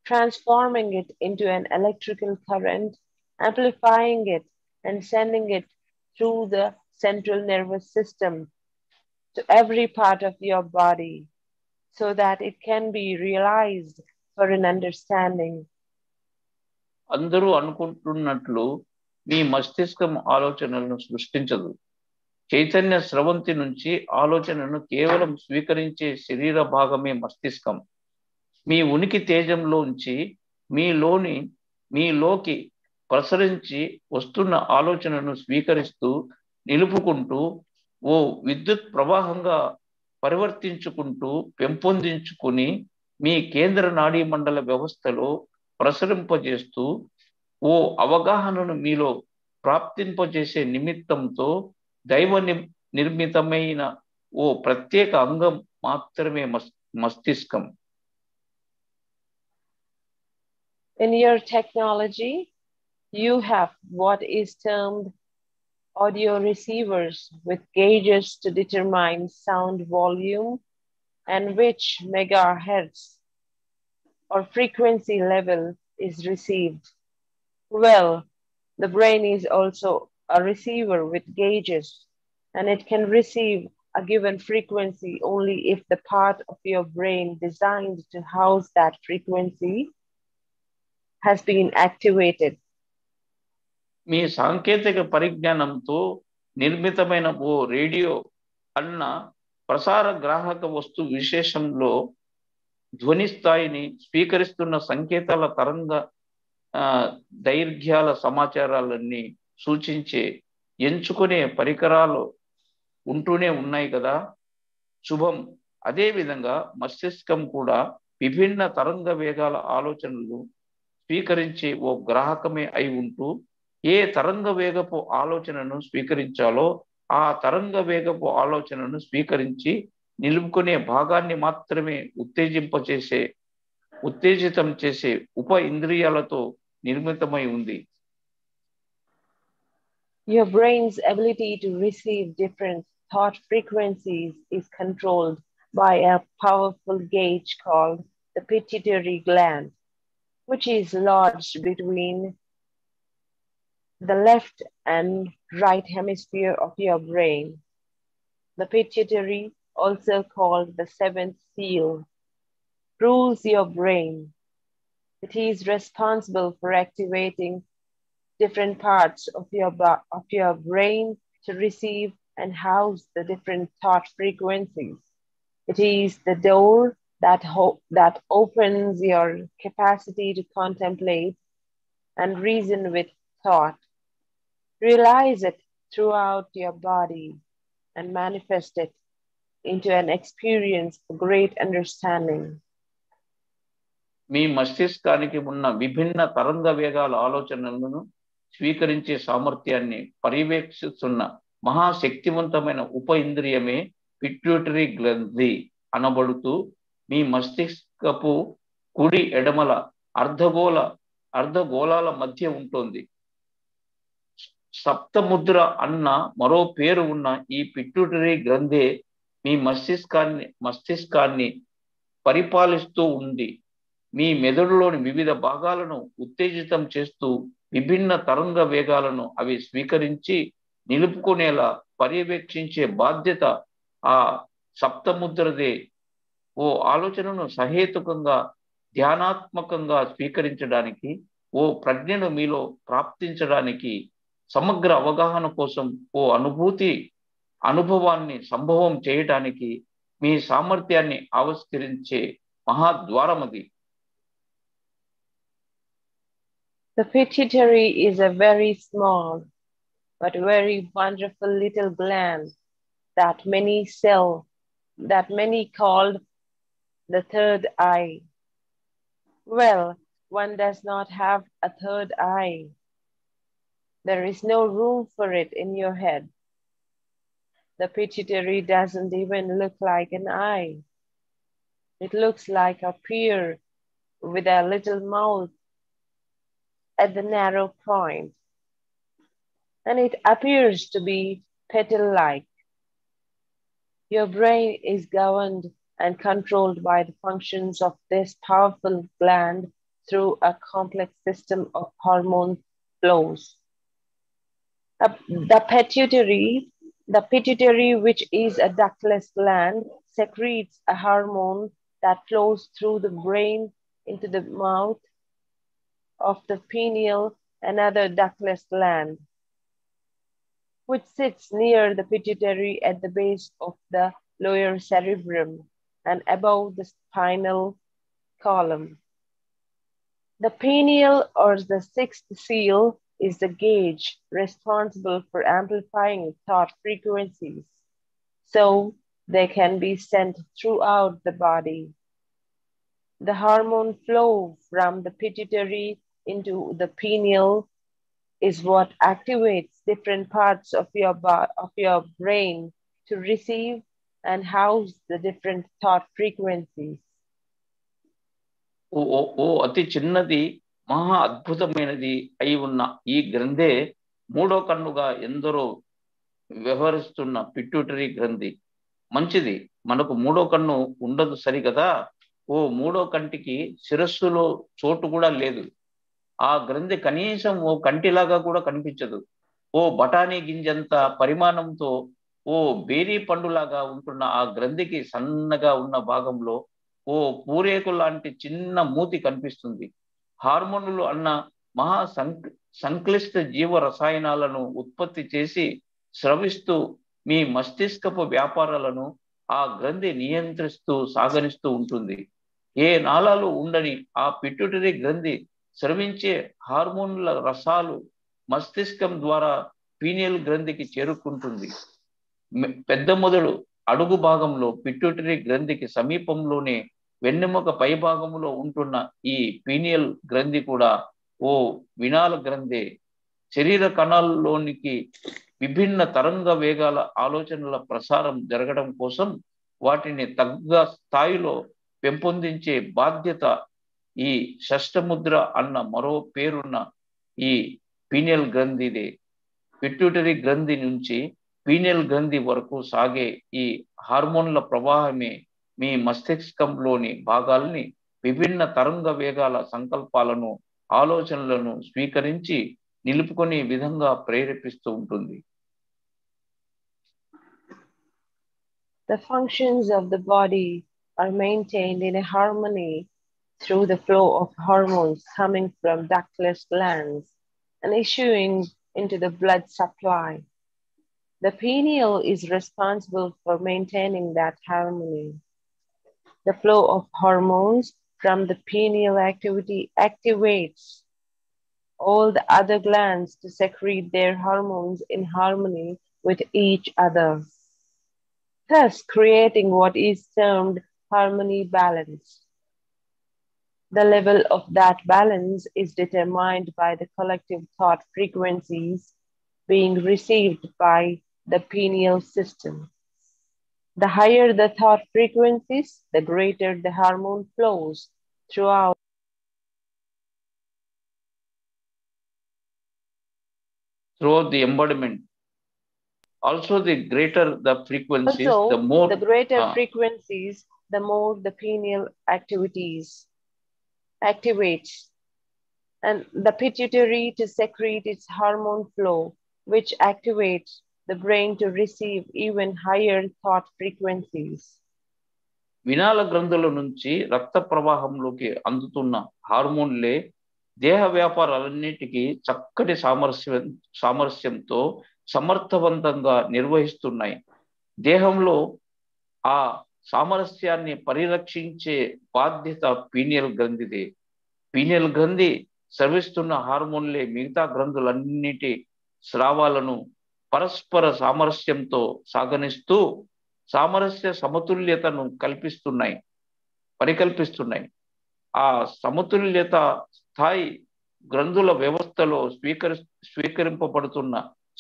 transforming it into an electrical current, amplifying it and sending it through the central nervous system to every part of your body so that it can be realized for an understanding. అందరూ అనుకుంటున్నట్లు మీ మస్తిష్కం ఆలోచనలను సృష్టించదు. చైతన్య స్రవంతి నుంచి ఆలోచనను కేవలం స్వీకరించే శరీర భాగమే మస్తిష్కం. మీ ఉనికి తేజంలోంచి మీలోకి ప్రసరించి వస్తున్న ఆలోచనను స్వీకరిస్తూ నిలుపుకుంటూ ఓ విద్యుత్ ప్రవాహంగా పరివర్తించుకుంటూ పెంపొందించుకుని మీ కేంద్ర నాడీ మండల వ్యవస్థలో ప్రసరింపజేస్తూ ఓ అవగాహనను మీలో ప్రాప్తింపజేసే నిమిత్తంతో దైవ నిర్మితమైన ఓ ప్రత్యేక అంగం మాత్రమే మస్తిష్కం. In your technology, you have what is termed audio receivers with gauges to determine sound volume and which megahertz or frequency level is received. Well, the brain is also a receiver with gauges, and it can receive a given frequency only if the part of your brain designed to house that frequency has been activated. మీ సాంకేతిక పరిజ్ఞానంతో నిర్మితమైన ఓ radio అన్న ప్రసార గ్రాహక వస్తు విశేషంలో ధ్వని స్థాయిని స్వీకరిస్తున్న సంకేతాల తరంగ దైర్ఘ్యాల సమాచారాలన్నీ సూచించే ఎంచుకునే పరికరాలు ఉంటూనే ఉన్నాయి కదా. శుభం. అదేవిధంగా మస్తిష్కం కూడా విభిన్న తరంగ వేగాల ఆలోచనలు స్వీకరించే ఓ గ్రాహకమే అయి ఉంటూ ఏ తరంగ వేగపు ఆలోచనను స్వీకరించాలో ఆ తరంగ వేగపు ఆలోచనను స్వీకరించి నిలుపుకునే భాగాన్ని మాత్రమే ఉత్తేజితం చేసే ఉప ఇంద్రియాలతో నిర్మితమై ఉంది. Your brain's ability to receive different thought frequencies is controlled by a powerful gauge called the pituitary gland, which is lodged between the left and right hemisphere of your brain. The pituitary, also called the seventh seal, rules your brain. It is responsible for activating different parts of your brain to receive and house the different thought frequencies. It is the door that opens your capacity to contemplate and reason with thought. Realize it throughout your body and manifest it into an experience of great understanding. మీ మస్తిష్కానికి ఉన్న విభిన్న తరంగ వేగాల ఆలోచనలను స్వీకరించే సామర్థ్యాన్ని పర్యవేక్షిస్తున్న మహాశక్తివంతమైన ఉప ఇంద్రియమే pituitary గ్రంథి అనబడుతూ మీ మస్తిష్కపు కుడి ఎడమల అర్ధగోళాల మధ్య ఉంటుంది. సప్తముద్ర అన్న మరో పేరు ఉన్న ఈ పిట్యూటరీ గ్రంథే మీ మస్తిష్కాన్ని పరిపాలిస్తూ ఉంది. మీ మెదడులోని వివిధ భాగాలను ఉత్తేజితం చేస్తూ విభిన్న తరంగ వేగాలను అవి స్వీకరించి నిలుపుకునేలా పర్యవేక్షించే బాధ్యత ఆ సప్తముద్రదే. ఓ ఆలోచనను సహేతుకంగా ధ్యానాత్మకంగా స్వీకరించడానికి, ఓ ప్రజ్ఞను మీలో ప్రాప్తించడానికి, సమగ్ర అవగాహన కోసం ఓ అనుభవాన్ని సంభవం చేయటానికి మీ సామర్థ్యాన్ని ఆవిష్కరించే మహాద్వారమది. The pituitary is a very small but very wonderful little gland that many called the third eye. Well, one does not have a third eye. There is no room for it in your head. The pituitary doesn't even look like an eye. It looks like a pear with a little mouth at the narrow point, and it appears to be petal-like. Your brain is governed and controlled by the functions of this powerful gland through a complex system of hormone flows. The pituitary, which is a ductless gland, secretes a hormone that flows through the brain into the mouth of the pineal, another ductless gland, which sits near the pituitary at the base of the lower cerebrum and above the spinal column. The pineal, or the sixth seal, is the gauge responsible for amplifying thought frequencies, so they can be sent throughout the body. The hormone flow from the pituitary into the pineal is what activates different parts of your brain to receive and house the different thought frequencies. ఓ అతి చిన్నది మహా అద్భుతమైనది అయి ఉన్న ఈ గ్రంథే మూడో కన్నుగా ఎందరో వ్యవహరిస్తున్న పిట్యూటరీ గ్రంథి. మంచిది, మనకు మూడో కన్ను ఉండదు సరికదా. ఓ మూడో కంటికి శిరస్సులో చోటు కూడా లేదు. ఆ గ్రంథి కనీసం ఓ కంటిలాగా కూడా కనిపించదు. ఓ బఠానీ గింజంత పరిమాణంతో ఓ బేరీ పండులాగా ఉంటున్న ఆ గ్రంథికి సన్నగా ఉన్న భాగంలో ఓ పూరేకు లాంటి చిన్న మూతి కనిపిస్తుంది. హార్మోనులు అన్న మహా సంక్లిష్ట జీవ రసాయనాలను ఉత్పత్తి చేసి స్రవిస్తూ మీ మస్తిష్కపు వ్యాపారాలను ఆ గ్రంథి నియంత్రిస్తూ సాగనిస్తూ ఉంటుంది. ఏ నాళాలు ఉండని ఆ పిట్యూటరీ గ్రంథి స్రవించే హార్మోన్ల రసాలు మస్తిష్కం ద్వారా పీనియల్ గ్రంథికి చేరుకుంటుంది. పెద్ద మొదలు అడుగు భాగంలో పిట్యూటరీ గ్రంథికి సమీపంలోనే వెన్నెముక పై భాగంలో ఉంటున్న ఈ పీనియల్ గ్రంథి కూడా ఓ వినాల గ్రంథే. శరీర కణాల్లోనికి విభిన్న తరంగ వేగాల ఆలోచనల ప్రసారం జరగడం కోసం వాటిని తగ్గ స్థాయిలో పెంపొందించే బాధ్యత ఈ షష్టముద్ర అన్న మరో పేరున్న ఈ పీనియల్ గ్రంథిదే. పిట్యూటరీ గ్రంథి నుంచి పీనియల్ గ్రంథి వరకు సాగే ఈ హార్మోన్ల ప్రవాహమే మీ మస్తిష్కంలోని భాగాల్ని విభిన్న తరంగ వేగాల సంకల్పాలను, ఆలోచనలను స్వీకరించి నిలుపుకునే విధంగా ప్రేరేపిస్తూ ఉంటుంది. The functions of the body are maintained in a harmony through the flow of hormones coming from ductless glands and issuing into the blood supply. The pineal is responsible for maintaining that harmony. The flow of hormones from the pineal activity activates all the other glands to secrete their hormones in harmony with each other. thus creating what is termed harmony balance. The level of that balance is determined by the collective thought frequencies being received by the pineal system. The higher the thought frequencies, the greater the hormone flows throughout the embodiment. Also, the greater the frequencies, Also, the more the greater frequencies, the more the pineal activities activates, and the pituitary to secrete its hormone flow, which activates the brain to receive even higher thought frequencies. వినాల గ్రంథుల నుంచి రక్త ప్రవాహంలోకి అందుతున్న హార్మోన్లే దేహ వ్యాపారాలన్నిటికీ చక్కటి సామరస్యంతో సమర్థవంతంగా నిర్వహిస్తున్నాయి. దేహంలో ఆ సామరస్యాన్ని పరిరక్షించే బాధ్యత పీనియల్ గ్రంథిదే. పీనియల్ గ్రంథి స్రవిస్తున్న హార్మోన్లే మిగతా గ్రంథులన్నిటి స్రావాలను పరస్పర సామరస్యంతో సాగనిస్తూ సామరస్య సమతుల్యతను పరికల్పిస్తున్నాయి. ఆ సమతుల్యత స్థాయి గ్రంథుల వ్యవస్థలో స్వీకరింపబడుతున్న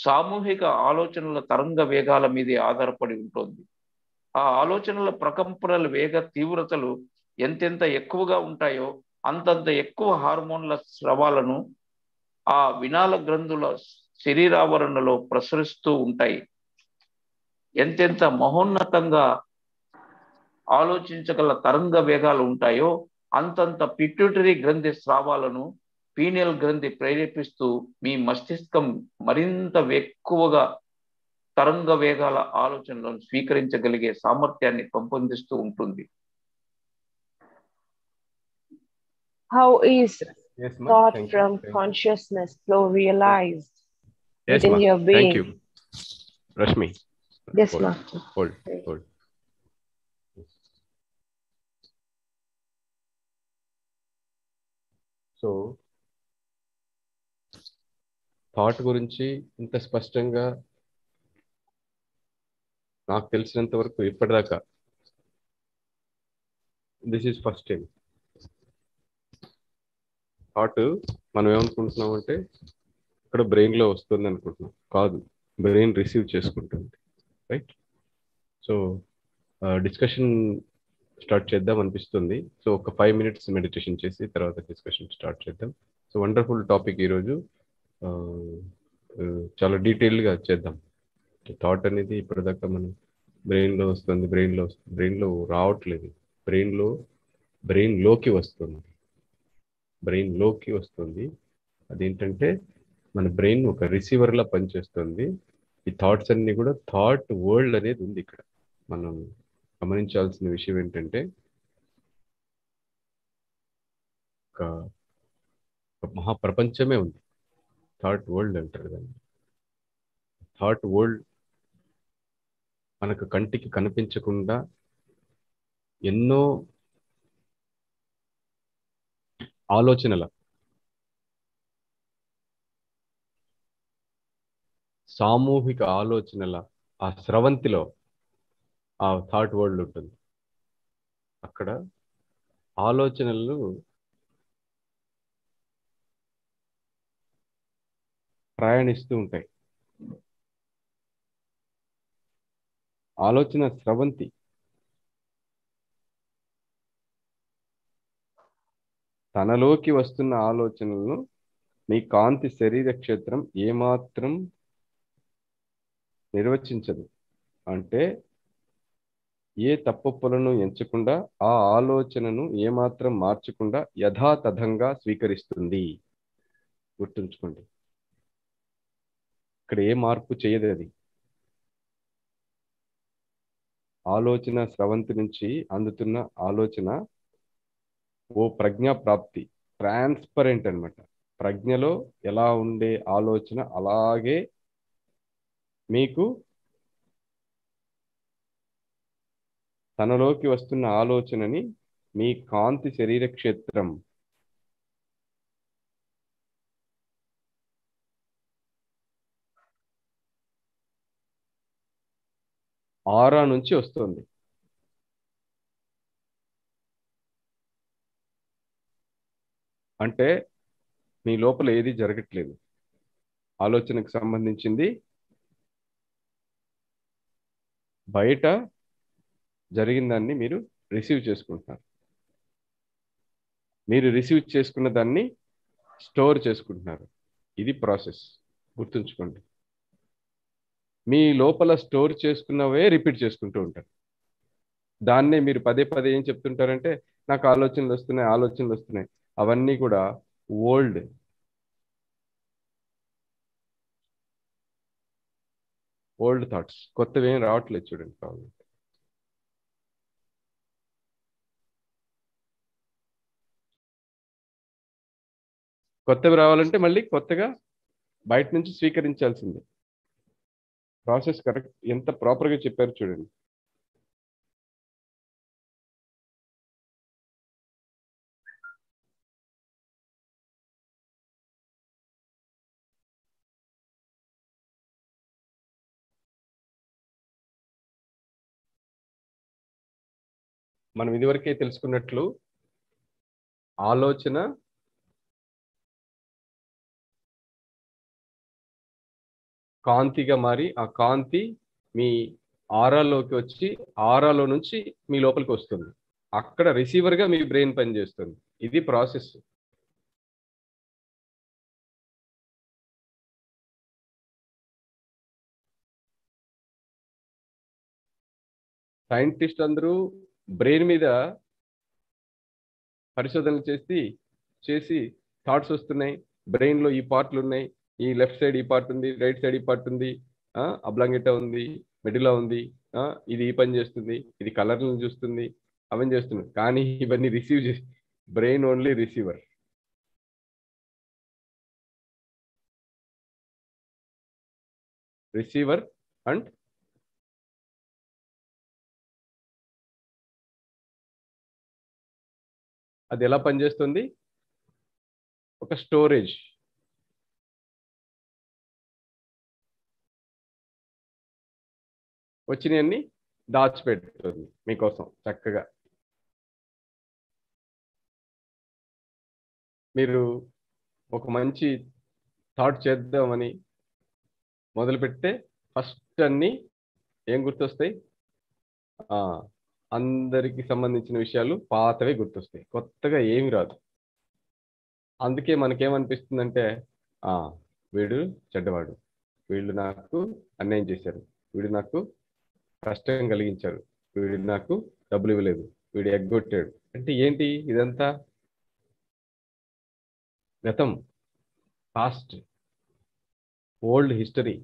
సామూహిక ఆలోచనల తరంగ వేగాల మీదే ఆధారపడి ఉంటుంది. ఆ ఆలోచనల ప్రకంపనల వేగ తీవ్రతలు ఎంతెంత ఎక్కువగా ఉంటాయో అంతంత ఎక్కువ హార్మోన్ల స్రవాలను ఆ వినాల గ్రంథుల శరీరావరణలో ప్రసరిస్తూ ఉంటాయి. ఎంతెంత మహోన్నతంగా ఆలోచించగల తరంగ వేగాలు ఉంటాయో అంతంత పిట్యూటరీ గ్రంథి స్రావాలను పీనియల్ గ్రంథి ప్రేరేపిస్తూ మీ మస్తిష్కం మరింత ఎక్కువగా తరంగ వేగాల ఆలోచనలను స్వీకరించగలిగే సామర్థ్యాన్ని పెంపొందిస్తూ ఉంటుంది. How is thought from consciousness flow realized within your being? Thank you. Rashmi. Yes, Master. Hold. So thought గురించి ఇంత స్పష్టంగా నాకు తెలిసినంత వరకు ఇప్పటిదాకా this is first time. Thought మనం ఏమనుకుంటున్నాం అంటే ఇక్కడ బ్రెయిన్లో వస్తుంది అనుకుంటున్నాం. కాదు, బ్రెయిన్ రిసీవ్ చేసుకుంటుంది. రైట్. సో డిస్కషన్ స్టార్ట్ చేద్దాం అనిపిస్తుంది. సో ఒక 5 minutes మెడిటేషన్ చేసి తర్వాత డిస్కషన్ స్టార్ట్ చేద్దాం. సో వండర్ఫుల్ టాపిక్ ఈరోజు. చాలా డీటెయిల్గా చేద్దాం. థాట్ అనేది ఇప్పటిదాకా మనం బ్రెయిన్లో వస్తుంది, బ్రెయిన్లో రావట్లేదు, బ్రెయిన్లోకి వస్తుంది. అదేంటంటే మన బ్రెయిన్ ఒక రిసీవర్లా పనిచేస్తుంది. ఈ థాట్స్ అన్ని కూడా థాట్ వరల్డ్ అనేది ఉంది ఇక్కడ. మనం గమనించాల్సిన విషయం ఏంటంటే ఒక మహాప్రపంచమే ఉంది. థాట్ వరల్డ్ అంటారు దాన్ని. థాట్ వరల్డ్ మనకు కంటికి కనిపించకుండా ఎన్నో ఆలోచనల సామూహిక ఆలోచనల ఆ స్రవంతిలో ఆ థాట్ వరల్డ్ ఉంటుంది. అక్కడ ఆలోచనలు ప్రయాణిస్తూ ఉంటాయి. ఆలోచన స్రవంతి తనలోకి వస్తున్న ఆలోచనలను మీ కాంతి శరీర క్షేత్రం ఏమాత్రం నిర్వచించదు. అంటే ఏ తప్పొప్పులను ఎంచకుండా ఆ ఆలోచనను ఏమాత్రం మార్చకుండా యథాతథంగా స్వీకరిస్తుంది. గుర్తుంచుకోండి, ఇక్కడ ఏ మార్పు చేయదు. అది ఆలోచన స్రవంతి నుంచి అందుతున్న ఆలోచన ఓ ప్రజ్ఞా ప్రాప్తి, ట్రాన్స్పరెంట్ అన్నమాట. ప్రజ్ఞలో ఎలా ఉండే ఆలోచన అలాగే మీకు తనలోకి వస్తున్న ఆలోచనని మీ కాంతి శరీర క్షేత్రం ఆరా నుంచి వస్తుంది. అంటే మీ లోపల ఏది జరగట్లేదు. ఆలోచనకు సంబంధించింది బయట జరిగిన దాన్ని మీరు రిసీవ్ చేసుకుంటున్నారు. మీరు రిసీవ్ చేసుకున్న దాన్ని స్టోర్ చేసుకుంటున్నారు. ఇది ప్రాసెస్, గుర్తుంచుకోండి. మీ లోపల స్టోర్ చేసుకున్నవే రిపీట్ చేసుకుంటూ ఉంటారు. దాన్నే మీరు పదే పదే ఏం చెప్తుంటారంటే, నాకు ఆలోచనలు వస్తున్నాయి. అవన్నీ కూడా ఓల్డ్ థాట్స్, కొత్తవి ఏం రావట్లేదు. చూడండి ప్రాబ్లం. కొత్తవి రావాలంటే మళ్ళీ కొత్తగా బయట నుంచి స్వీకరించాల్సిందే. ప్రాసెస్ కరెక్ట్, ఎంత ప్రాపర్గా చెప్పారు చూడండి. మనం ఇదివరకే తెలుసుకున్నట్లు ఆలోచన కాంతిగా మారి, ఆ కాంతి మీ ఆరాలోకి వచ్చి, ఆరాలో నుంచి మీ లోపలికి వస్తుంది. అక్కడ రిసీవర్గా మీ బ్రెయిన్ పనిచేస్తుంది. ఇది ప్రాసెస్. సైంటిస్ట్ అందరూ బ్రెయిన్ మీద పరిశోధనలు చేసి థాట్స్ వస్తున్నాయి, బ్రెయిన్లో ఈ పార్ట్లు ఉన్నాయి, ఈ లెఫ్ట్ సైడ్ ఈ పార్ట్ ఉంది, రైట్ సైడ్ ఈ పార్ట్ ఉంది, అబ్లాంగిటా ఉంది, మెడిలా ఉంది, ఇది ఈ పని చేస్తుంది, ఇది కలర్లను చూస్తుంది, అవన్నీ చేస్తుంది. కానీ ఇవన్నీ రిసీవ్ చేసి బ్రెయిన్ ఓన్లీ రిసీవర్. అండ్ అది ఎలా పనిచేస్తుంది? ఒక స్టోరేజ్. వచ్చినవన్నీ దాచిపెడుతుంది మీకోసం చక్కగా. మీరు ఒక మంచి థాట్ చేద్దామని మొదలుపెడితే ఫస్ట్ అన్నీ ఏం గుర్తొస్తాయి? అందరికి సంబంధించిన విషయాలు పాతవే గుర్తొస్తాయి, కొత్తగా ఏమి రాదు. అందుకే మనకేమనిపిస్తుందంటే, వీడు చెడ్డవాడు, వీళ్ళు నాకు అన్యాయం చేశారు, వీడు నాకు కష్టం కలిగించారు, వీడు నాకు డబ్బులు ఇవ్వలేదు, వీడు ఎగ్గొట్టాడు. అంటే ఏంటి ఇదంతా? గతం, పాస్ట్, ఓల్డ్ హిస్టరీ.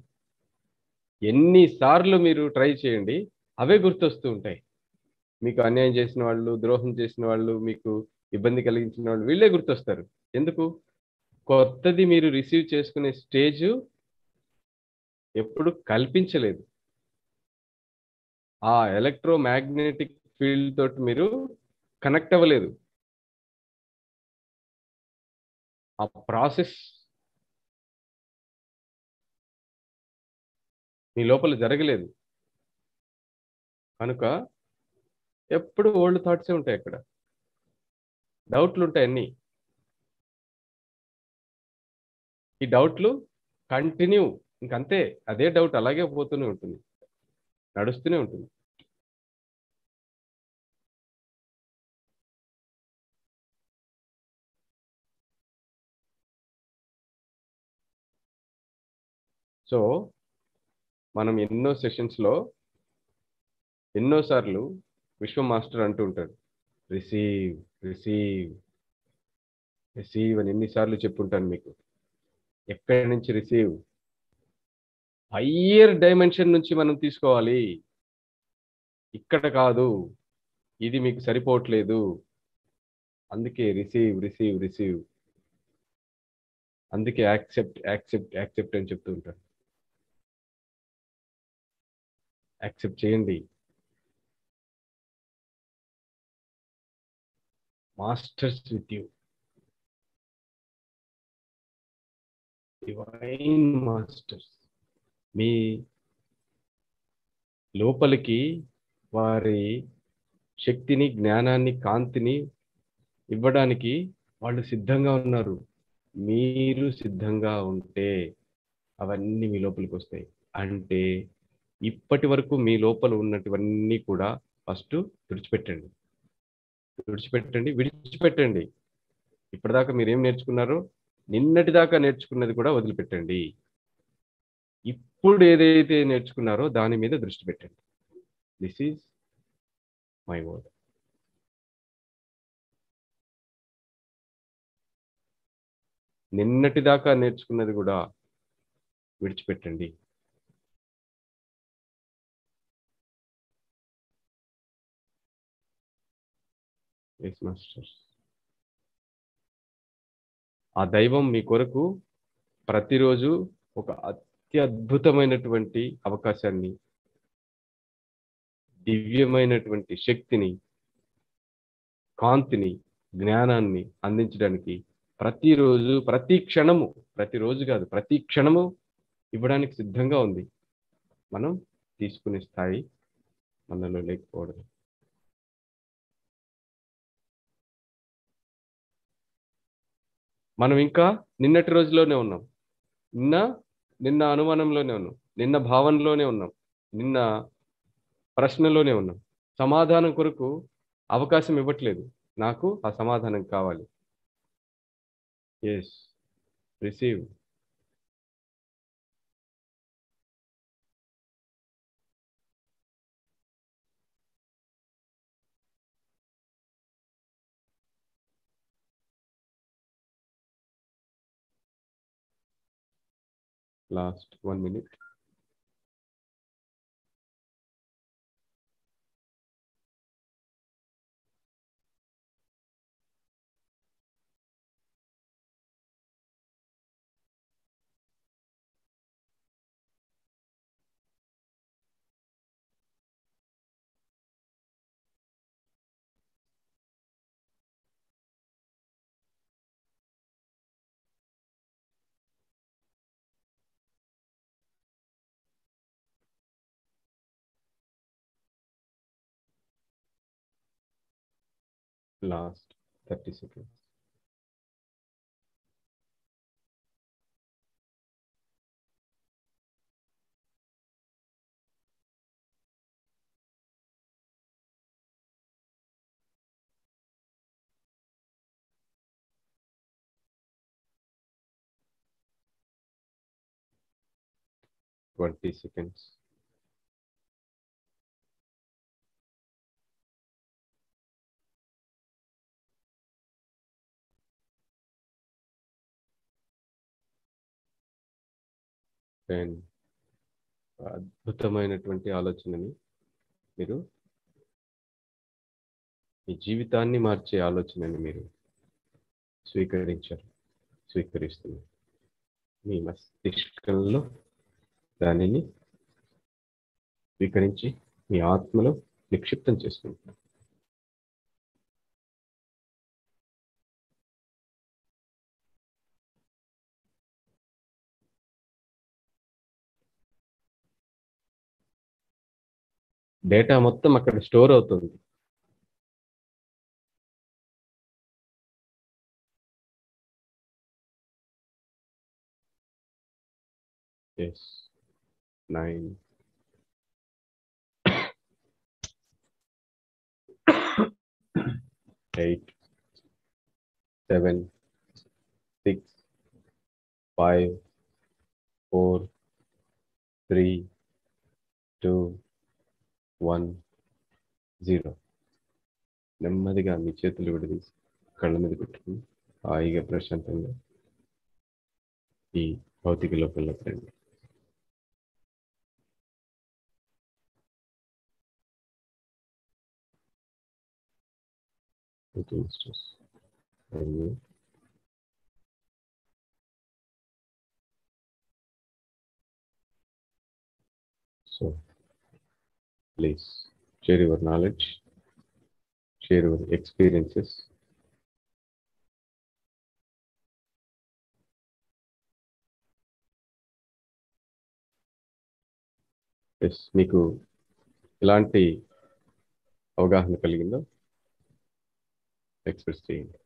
ఎన్నిసార్లు మీరు ట్రై చేయండి, అవే గుర్తొస్తూ ఉంటాయి. మీకు అన్యాయం చేసిన వాళ్ళు, ద్రోహం చేసిన వాళ్ళు, మీకు ఇబ్బంది కలిగించిన వాళ్ళు, వీళ్ళే గుర్తొస్తారు. ఎందుకు? కొత్తది మీరు రిసీవ్ చేసుకునే స్టేజ్ ఎప్పుడు కల్పించలేదు. ఆ ఎలక్ట్రోమాగ్నెటిక్ ఫీల్డ్ తోటి మీరు కనెక్ట్ అవ్వలేదు. ఆ ప్రాసెస్ మీ లోపల జరగలేదు. కనుక ఎప్పుడు ఓల్డ్ థాట్సే ఉంటాయి. అక్కడ డౌట్లు ఉంటాయి అన్నీ. ఈ డౌట్లు కంటిన్యూ, ఇంకంతే, అదే డౌట్ అలాగే పోతూనే ఉంటుంది, నడుస్తూనే ఉంటుంది. సో మనం ఎన్నో సెషన్స్లో ఎన్నోసార్లు విశ్వ మాస్టర్ అంటూ ఉంటాడు, రిసీవ్ రిసీవ్ రిసీవ్ అని ఎన్నిసార్లు చెప్పుంటాను మీకు. ఎక్కడి నుంచి రిసీవ్? హయ్యర్ డైమెన్షన్ నుంచి మనం తీసుకోవాలి. ఇక్కడ కాదు, ఇది మీకు సరిపోవట్లేదు. అందుకే రిసీవ్ రిసీవ్ రిసీవ్. అందుకే యాక్సెప్ట్ యాక్సెప్ట్ యాక్సెప్ట్ అని చెప్తూ ఉంటారు. యాక్సెప్ట్ చేయండి. Masters with you, divine masters మీ లోపలికి వారి శక్తిని, జ్ఞానాన్ని, కాంతిని ఇవ్వడానికి వాళ్ళు సిద్ధంగా ఉన్నారు. మీరు సిద్ధంగా ఉంటే అవన్నీ మీ లోపలికి వస్తాయి. అంటే ఇప్పటి వరకు మీ లోపల ఉన్నటివన్నీ కూడా ఫస్ట్ తుడిచిపెట్టండి. తుడిచిపెట్టండి, విడిచిపెట్టండి. ఇప్పటిదాకా మీరేం నేర్చుకున్నారో నిన్నటి దాకా నేర్చుకున్నది కూడా వదిలిపెట్టండి. ఇప్పుడు ఏదైతే నేర్చుకున్నారో దాని మీద దృష్టి పెట్టండి. This is my word. నిన్నటి దాకా నేర్చుకున్నది కూడా విడిచిపెట్టండి. Yes master. ఆ దైవం మీ కొరకు ప్రతిరోజు ఒక అత్యద్భుతమైనటువంటి అవకాశాన్ని, దివ్యమైనటువంటి శక్తిని, కాంతిని, జ్ఞానాన్ని అందించడానికి ప్రతిరోజు, ప్రతిరోజు కాదు, ప్రతి క్షణము ఇవ్వడానికి సిద్ధంగా ఉంది. మనం తీసుకునే స్థాయి మనలో లేకపోవడం. మనం ఇంకా నిన్నటి రోజులోనే ఉన్నాం. నిన్న అనుమానంలోనే ఉన్నాం, నిన్న భావనలోనే ఉన్నాం, నిన్న ప్రశ్నలోనే ఉన్నాం. సమాధానం కొరకు అవకాశం ఇవ్వట్లేదు. నాకు ఆ సమాధానం కావాలి. Yes, receive. Last 1 minute. Last 30 seconds. Twenty seconds. Then అద్భుతమైనటువంటి ఆలోచనని మీరు, మీ జీవితాన్ని మార్చే ఆలోచనని మీరు స్వీకరిస్తున్నారు. మీ మస్తిష్కంలో దానిని స్వీకరించి మీ ఆత్మలో నిక్షిప్తం చేసుకుంటున్నారు. డేటా మొత్తం అక్కడ స్టోర్ అవుతుంది. ఎస్, 9, 8, 7, 6, 5, 4, 3, 2, 1, 0. నెమ్మదిగా మీ చేతులు విడదీసి కళ్ళ మీద పెట్టుకుని హాయిగా ప్రశాంతంగా ఈ భౌతిక లోకంలోకి రండి. So, please share your knowledge, share your experiences. Yes, మీకు ఎలాంటి అవగాహన కలిగిందో ఎక్స్ప్రెస్ చేయండి.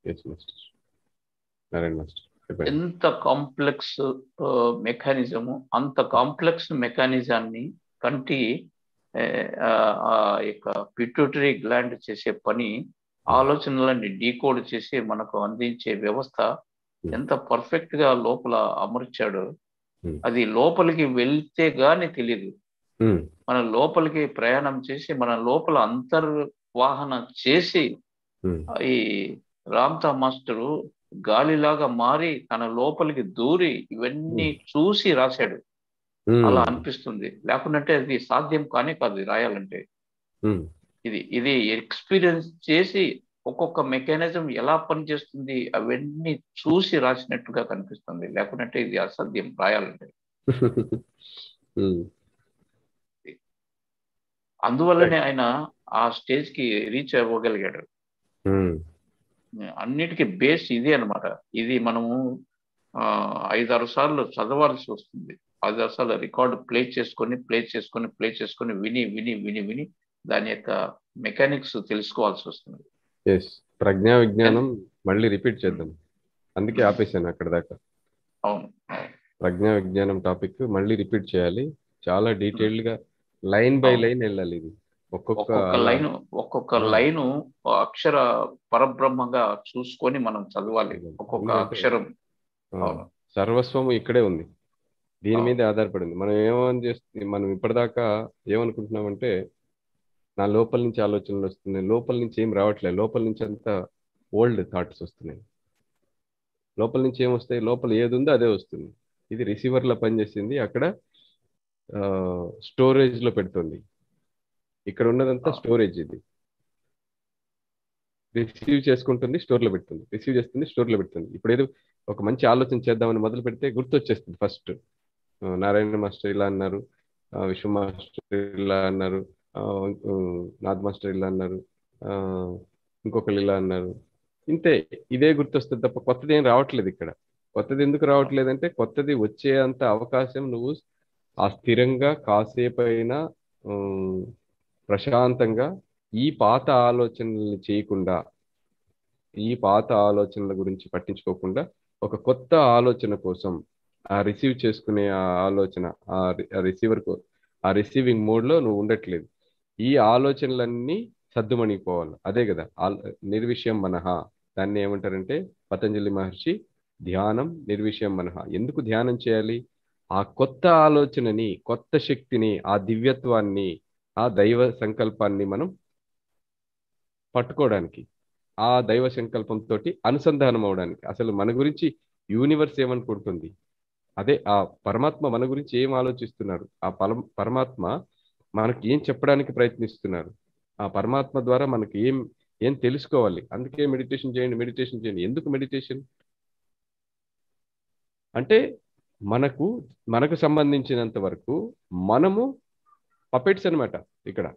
Yes master. నారాయణ మాస్టర్ చెప్పండి. ఎంత కాంప్లెక్స్ మెకానిజము, అంత కాంప్లెక్స్ మెకానిజాన్ని కంటి ఆ యొక్క పిట్యూటరీ గ్లాండ్ చేసే పని, ఆలోచనలన్నీ డీకోడ్ చేసి మనకు అందించే వ్యవస్థ ఎంత పర్ఫెక్ట్ గా లోపల అమర్చాడో అది లోపలికి వెళ్తే గాని తెలియదు. మన లోపలికి ప్రయాణం చేసి మన లోపల అంతర్వాహన చేసి ఈ రామ్తా మాస్టరు గాలిలాగా మారి తన లోపలికి దూరి ఇవన్నీ చూసి రాశాడు. అలా అనిపిస్తుంది. లేకుంటే అది సాధ్యం కానే కాదు రాయాలంటే. ఇది ఎక్స్పీరియన్స్ చేసి ఒక్కొక్క మెకానిజం ఎలా పనిచేస్తుంది అవన్నీ చూసి రాసినట్టుగా కనిపిస్తుంది. లేకుంటే ఇది అసాధ్యం రాయాలంటే. అందువల్లనే ఆయన ఆ స్టేజ్ కి రీచ్ అవ్వగలిగాడు. అన్నిటికీ బేస్ ఇదే అన్నమాట. ఇది మనము 5-6 సార్లు చదవాల్సి వస్తుంది. 5-6 సార్లు రికార్డు ప్లే చేసుకొని విని దాని యొక్క మెకానిక్స్ తెలుసుకోవాల్సి వస్తుంది. ప్రజ్ఞా విజ్ఞానం మళ్ళీ రిపీట్ చేద్దాం. అందుకే ఆపేశాను అక్కడ దాకా. అవును, ప్రజ్ఞా విజ్ఞానం టాపిక్ మళ్ళీ రిపీట్ చేయాలి. చాలా డీటెయిల్డ్ గా లైన్ బై లైన్ వెళ్ళాలి. ఇది ఒక్కొక్క లైను అక్షర పరబ్రహ్మగా చూసుకొని మనం చదవాలి. ఒక్కొక్క అక్షరం సర్వస్వము ఇక్కడే ఉంది. దీని మీద ఆధారపడింది. మనం ఇప్పటిదాకా ఏమనుకుంటున్నామంటే, నా లోపల నుంచి ఆలోచనలు వస్తున్నాయి, లోపల నుంచి ఏం రావట్లేదు, లోపల నుంచి అంతా ఓల్డ్ థాట్స్ వస్తున్నాయి. లోపల నుంచి ఏమొస్తాయి? లోపల ఏది ఉందో అదే వస్తుంది. ఇది రిసీవర్లో పనిచేసింది, అక్కడ స్టోరేజ్లో పెడుతుంది. ఇక్కడ ఉన్నదంతా స్టోరేజ్. ఇది రిసీవ్ చేసుకుంటుంది, స్టోర్లో పెడుతుంది, రిసీవ్ చేస్తుంది, స్టోర్లో పెడుతుంది. ఇప్పుడు ఏదో ఒక మంచి ఆలోచన చేద్దామని మొదలు పెడితే గుర్తొచ్చేస్తుంది. ఫస్ట్ నారాయణ మాస్టర్ ఇలా అన్నారు, విశ్వ మాస్టర్ ఇలా అన్నారు, నాథ్ మాస్టర్ ఇలా అన్నారు, ఇంకొకరు ఇలా అన్నారు. ఇంతే, ఇదే గుర్తొస్తుంది తప్ప కొత్తది ఏం రావట్లేదు. ఇక్కడ కొత్తది ఎందుకు రావట్లేదంటే, కొత్తది వచ్చే అంత అవకాశం నువ్వు ఆ స్థిరంగా కాసేపు అయినా ప్రశాంతంగా ఈ పాత ఆలోచనల్ని చేయకుండా, ఈ పాత ఆలోచనల గురించి పట్టించుకోకుండా ఒక కొత్త ఆలోచన కోసం ఆ రిసీవ్ చేసుకునే ఆ ఆలోచన, ఆ రిసీవింగ్ మోడ్లో నువ్వు ఉండట్లేదు. ఈ ఆలోచనలన్నీ సద్దుమణిపోవాలి. అదే కదా నిర్విషయం మనహ. దాన్ని ఏమంటారంటే పతంజలి మహర్షి ధ్యానం నిర్విషయం మనహ. ఎందుకు ధ్యానం చేయాలి? ఆ కొత్త ఆలోచనని, కొత్త శక్తిని, ఆ దివ్యత్వాన్ని, ఆ దైవ సంకల్పాన్ని మనం పట్టుకోవడానికి, ఆ దైవ సంకల్పంతో అనుసంధానం అవడానికి. అసలు మన గురించి యూనివర్స్ ఏమనుకుంటుంది, అదే ఆ పరమాత్మ మన గురించి ఏం ఆలోచిస్తున్నారు, ఆ పరమాత్మ మనకి ఏం చెప్పడానికి ప్రయత్నిస్తున్నారు, ఆ పరమాత్మ ద్వారా మనకి ఏం తెలుసుకోవాలి. అందుకే మెడిటేషన్ చేయండి. ఎందుకు మెడిటేషన్ అంటే, మనకు సంబంధించినంత వరకు మనము పపెట్స్ అనమాట. ఇక్కడ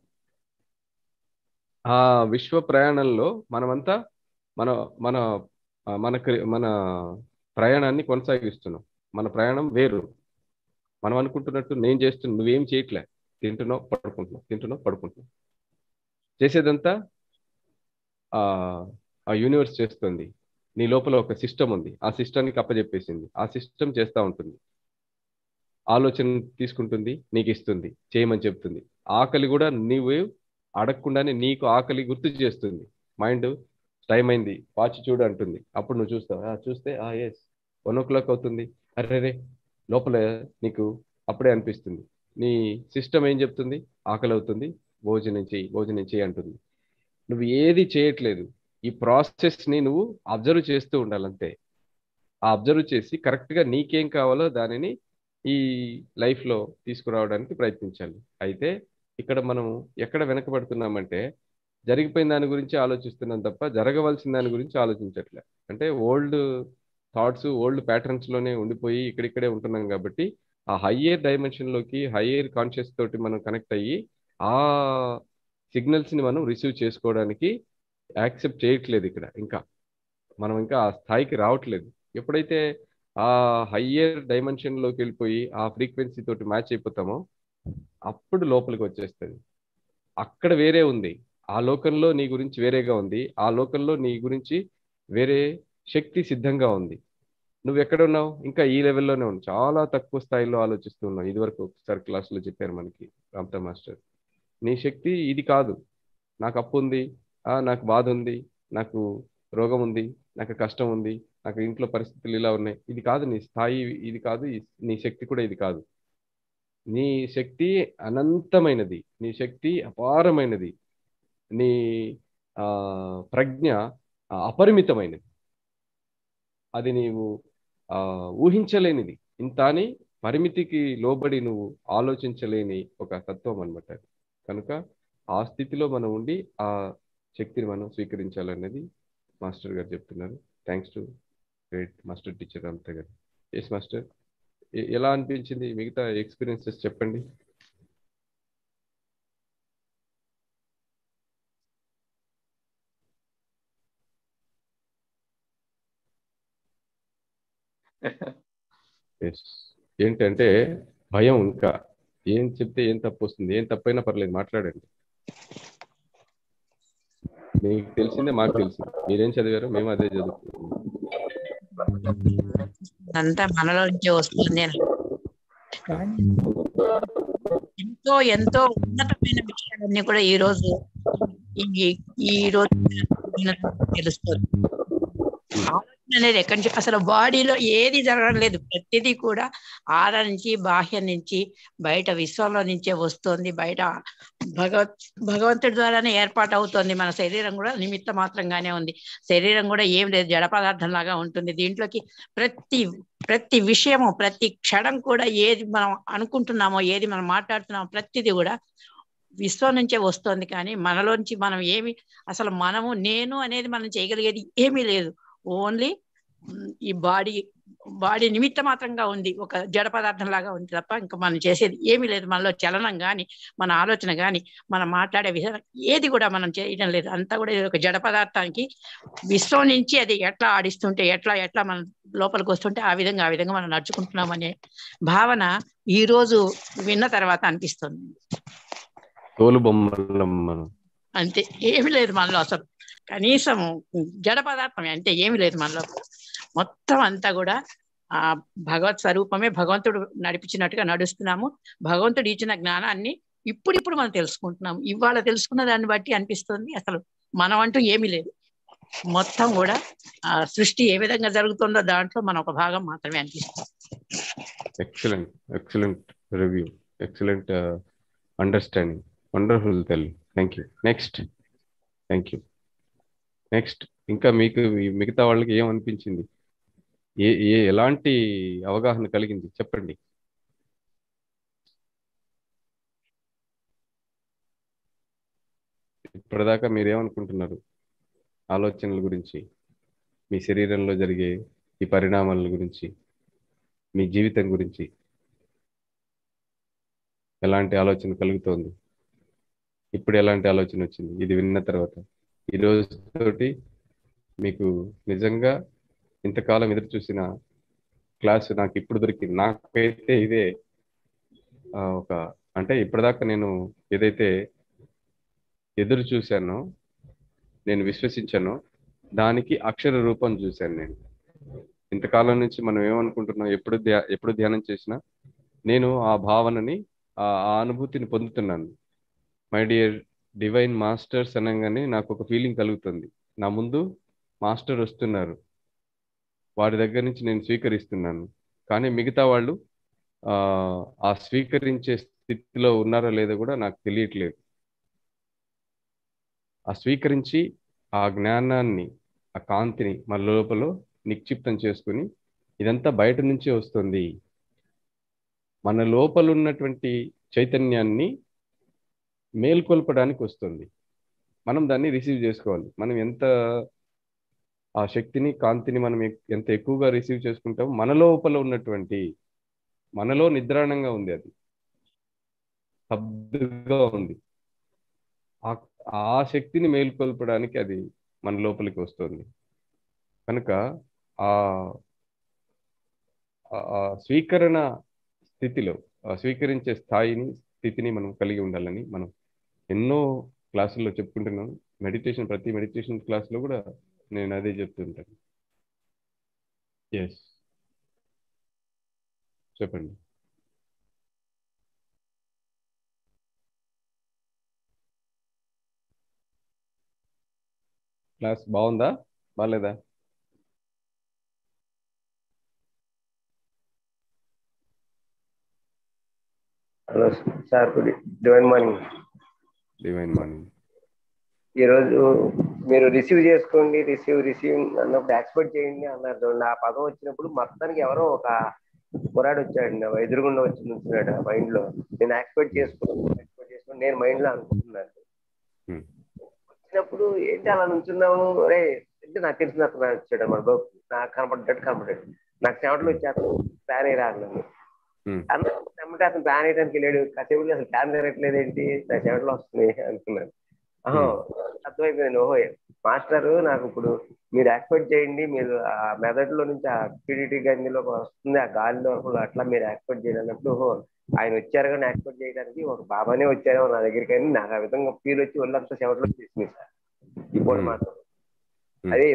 ఆ విశ్వ ప్రయాణంలో మనమంతా మన మన మన ప్రయాణాన్ని కొనసాగిస్తున్నాం. మన ప్రయాణం వేరు. మనం అనుకుంటున్నట్టు నేను చేస్తున్నా, నువ్వేం చేయట్లే. తింటున్నావు, పడుకుంటున్నావు. చేసేదంతా ఆ యూనివర్స్ చేస్తుంది. నీ లోపల ఒక సిస్టమ్ ఉంది, ఆ సిస్టమ్కి అప్పచెప్పేసింది. ఆ సిస్టమ్ చేస్తూ ఉంటుంది. ఆలోచన తీసుకుంటుంది, నీకు ఇస్తుంది, చేయమని చెప్తుంది. ఆకలి కూడా నీవు అడగకుండానే నీకు ఆకలి గుర్తు చేస్తుంది. మైండ్ టైం అయింది, వాచ్ చూడు అంటుంది. అప్పుడు నువ్వు చూస్తావు. చూస్తే ఎస్ 1 o'clock అవుతుంది. అరే లోపల నీకు అప్పుడే అనిపిస్తుంది. నీ సిస్టమ్ ఏం చెప్తుంది? ఆకలి అవుతుంది, భోజనం చేయి అంటుంది. నువ్వు ఏది చేయట్లేదు. ఈ ప్రాసెస్ని నువ్వు అబ్జర్వ్ చేస్తూ ఉండాలంతే. ఆ అబ్జర్వ్ చేసి కరెక్ట్గా నీకేం కావాలో దానిని ఈ లైఫ్లో తీసుకురావడానికి ప్రయత్నించాలి. అయితే ఇక్కడ మనం ఎక్కడ వెనకబడుతున్నామంటే, జరిగిపోయిన దాని గురించి ఆలోచిస్తున్నాం తప్ప జరగవలసిన దాని గురించి ఆలోచించట్లే. అంటే ఓల్డ్ థాట్స్, ఓల్డ్ ప్యాటర్న్స్లోనే ఉండిపోయి ఇక్కడిక్కడే ఉంటున్నాం. కాబట్టి ఆ హయ్యర్ డైమెన్షన్లోకి, హయ్యర్ కాన్షియస్ తోటి మనం కనెక్ట్ అయ్యి ఆ సిగ్నల్స్ని మనం రిసీవ్ చేసుకోవడానికి యాక్సెప్ట్ చేయట్లేదు. ఇక్కడ మనం ఇంకా ఆ స్థాయికి రావట్లేదు. ఎప్పుడైతే ఆ హయ్యర్ డైమెన్షన్లోకి వెళ్ళిపోయి ఆ ఫ్రీక్వెన్సీ తోటి మ్యాచ్ అయిపోతామో అప్పుడు లోపలికి వచ్చేస్తుంది. అక్కడ వేరే ఉంది, ఆ లోకంలో నీ గురించి వేరేగా ఉంది, ఆ లోకంలో నీ గురించి వేరే శక్తి సిద్ధంగా ఉంది. నువ్వు ఎక్కడ ఉన్నావు? ఇంకా ఈ లెవెల్లోనే ఉన్నావు, చాలా తక్కువ స్థాయిలో ఆలోచిస్తూ ఉన్నావు. ఇదివరకు ఒకసారి క్లాసులో చెప్పారు మనకి రామ్తా మాస్టర్. నీ శక్తి ఇది కాదు. నాకు అప్పు ఉంది, నాకు బాధ ఉంది, నాకు రోగం ఉంది, నాకు కష్టం ఉంది, నాకు ఇంట్లో పరిస్థితులు ఇలా ఉన్నాయి. ఇది కాదు నీ స్థాయి, ఇది కాదు నీ శక్తి కూడా ఇది కాదు. నీ శక్తి అనంతమైనది, నీ శక్తి అపారమైనది, నీ ఆ, ప్రజ్ఞ అపరిమితమైనది. అది నీవు ఆ, ఊహించలేనిది. ఇంత అని పరిమితికి లోబడి నువ్వు ఆలోచించలేని ఒక తత్వం అన్నమాట. కనుక ఆ స్థితిలో మనం ఉండి ఆ శక్తిని మనం స్వీకరించాలనేది మాస్టర్ గారు చెప్తున్నారు. Thanks to great master teacher Ramtha గారు. ఎస్ మాస్టర్, ఎలా అనిపించింది మిగతా ఎక్స్పీరియన్సెస్ చెప్పండి. ఎస్, ఏంటంటే భయం. ఇంకా ఏం చెప్తే ఏం తప్పు వస్తుంది, ఏం తప్పైనా పర్లేదు మాట్లాడండి. మీకు తెలిసిందే మాకు తెలిసింది. మీరేం చదివారో మేము అదే చదువుకుంటున్నాం. అంతా మనలో నుంచే వస్తుంది అని. కానీ ఎంతో ఎంతో ఉన్నతమైన విషయాలన్నీ కూడా ఈ రోజు ఈ రోజు తెలుస్తుంది. ఆలోచన అనేది ఎక్కడి నుంచి, అసలు బాడీలో ఏది జరగడం లేదు, ప్రతిదీ కూడా ఆర నుంచి, బాహ్యం నుంచి, బయట విశ్వంలో నుంచే వస్తుంది. బయట భగవంతుడి ద్వారానే ఏర్పాటు అవుతుంది. మన శరీరం కూడా నిమిత్త మాత్రంగానే ఉంది. శరీరం కూడా ఏం లేదు, జడ పదార్థం లాగా ఉంటుంది. దీంట్లోకి ప్రతి విషయము, ప్రతి క్షణం కూడా ఏది మనం అనుకుంటున్నామో, ఏది మనం మాట్లాడుతున్నామో ప్రతిదీ కూడా విశ్వం నుంచే వస్తుంది. కానీ మనలోంచి మనం ఏమి, అసలు మనము నేను అనేది మనం చేయగలిగేది ఏమీ లేదు. ఓన్లీ ఈ బాడీ నిమిత్త మాత్రంగా ఉంది, ఒక జడ పదార్థం లాగా ఉంది తప్ప ఇంకా మనం చేసేది ఏమీ లేదు. మనలో చలనం కానీ, మన ఆలోచన కానీ, మనం మాట్లాడే విధానం ఏది కూడా మనం చేయడం లేదు. అంతా కూడా ఒక జడ పదార్థానికి విశ్వం నుంచి అది ఎట్లా ఆడిస్తుంటే, ఎట్లా మన లోపలికి వస్తుంటే ఆ విధంగా మనం నడుచుకుంటున్నాం అనే భావన ఈ రోజు విన్న తర్వాత అనిపిస్తుంది. తోలు బొమ్మలం మనం. అంతే, ఏమి లేదు మనలో అసలు. కనీసం జడ పదార్థం అంటే ఏమి లేదు మనలో. మొత్తం అంతా కూడా ఆ భగవత్ స్వరూపమే, భగవంతుడు నడిపించినట్టుగా నడుస్తున్నాము. భగవంతుడు ఇచ్చిన జ్ఞానాన్ని ఇప్పుడు మనం తెలుసుకుంటున్నాము. ఇవాళ తెలుసుకున్న దాన్ని బట్టి అనిపిస్తుంది అసలు మనం అంటూ ఏమీ లేదు. మొత్తం కూడా ఆ సృష్టి ఏ విధంగా జరుగుతుందో దాంట్లో మనం ఒక భాగం మాత్రమే అనిపిస్తుంది. Excellent review, excellent understanding, wonderful తల్లి. Thank you. Thank you. Next, ఇంకా మీకు మిగతా వాళ్ళకి ఏమనిపించింది, ఎలాంటి అవగాహన కలిగింది చెప్పండి. ఇప్పటిదాకా మీరేమనుకుంటున్నారు ఆలోచనల గురించి, మీ శరీరంలో జరిగే ఈ పరిణామాల గురించి, మీ జీవితం గురించి ఎలాంటి ఆలోచన కలుగుతోంది? ఇప్పుడు ఎలాంటి ఆలోచన వచ్చింది ఇది విన్న తర్వాత? ఈ రోజుతోటి మీకు నిజంగా ఇంతకాలం ఎదురు చూసిన క్లాసు నాకు ఇప్పుడు దొరికింది. నాకైతే ఇదే ఒక, అంటే ఇప్పటిదాకా నేను ఏదైతే ఎదురు చూశానో, నేను విశ్వసించానో, దానికి అక్షర రూపం చూశాను నేను. ఇంతకాలం నుంచి మనం ఏమనుకుంటున్నాం, ఎప్పుడు ధ్యానం చేసినా నేను ఆ భావనని, ఆ అనుభూతిని పొందుతున్నాను. మై డియర్ డివైన్ మాస్టర్స్ అనగానే నాకు ఒక ఫీలింగ్ కలుగుతుంది. నా ముందు మాస్టర్ వస్తున్నారు, వారి దగ్గర నుంచి నేను స్వీకరిస్తున్నాను. కానీ మిగతా వాళ్ళు ఆ స్వీకరించే స్థితిలో ఉన్నారో లేదో కూడా నాకు తెలియట్లేదు. ఆ స్వీకరించి ఆ జ్ఞానాన్ని, ఆ కాంతిని మన లోపల నిక్షిప్తం చేసుకుని, ఇదంతా బయట నుంచే వస్తుంది, మన లోపల ఉన్నటువంటి చైతన్యాన్ని మేల్కొల్పడానికి వస్తుంది. మనం దాన్ని రిసీవ్ చేసుకోవాలి. మనం ఎంత ఆ శక్తిని, కాంతిని మనం ఎంత ఎక్కువగా రిసీవ్ చేసుకుంటాం, మన లోపల ఉన్నటువంటి, మనలో నిద్రాణంగా ఉంది, అది స్తబ్దుగా ఉంది, ఆ శక్తిని మేల్కొల్పడానికి అది మన లోపలికి వస్తుంది. కనుక ఆ స్వీకరణ స్థితిలో, స్వీకరించే స్థాయిని, స్థితిని మనం కలిగి ఉండాలని మనం ఎన్నో క్లాసుల్లో చెప్పుకుంటున్నాం. ప్రతి మెడిటేషన్ క్లాస్లో కూడా నేను అదే చెప్తుంటాను. ఎస్, చెప్పండి. క్లాస్ బాగుందా, బాగాలేదా? Hello sir, divine morning. Divine morning. ఈరోజు మీరు రిసీవ్ చేసుకోండి, రిసీవ్ అన్నప్పుడు యాక్సెప్ట్ చేయండి అన్నారు. నా పదం వచ్చినప్పుడు మొత్తానికి ఎవరో ఒక కురాడు వచ్చాడు, నా ఎదురుగుండా వచ్చి నుంచున్నాడు ఆ మైండ్ లో. నేను యాక్సెప్ట్ చేసుకుని నేను మైండ్ లో అనుకుంటున్నాను. వచ్చినప్పుడు ఏంటి అలా నుంచున్నాము, రే అంటే నాకు తెలిసిన అతను వచ్చాడు మన బాబు, నాకు కనపడ్డాడు. నాకు చెమటలు వచ్చేస్తాను, ప్లాన్ అయ్యి రాదు. అన్నమాట అతను ప్లాన్ వేయడానికి వెళ్ళాడు. కాసేపు అసలు ప్లాన్ జరగట్లేదు, ఏంటి నా చెమటలు వస్తున్నాయి అనుకున్నాను. అర్థమైపోయింది. ఓహో మాస్టర్, నాకు ఇప్పుడు మీరు యాక్సెప్ట్ చేయండి, మీరు ఆ మెదడులో నుంచి ఆ పిడిటి గంజిలోకి వస్తుంది, ఆ గాలిలో అట్లా మీరు యాక్సెప్ట్ చేయండి అన్నప్పుడు, ఓహో ఆయన వచ్చారు కానీ యాక్సెప్ట్ చేయడానికి ఒక బాబానే వచ్చారేమో నా దగ్గరికి అని నాకు ఆ విధంగా ఫీల్ వచ్చి ఒళ్ళంతా చెమటలు వచ్చేసింది సార్. ఇప్పుడు మాత్రం అదే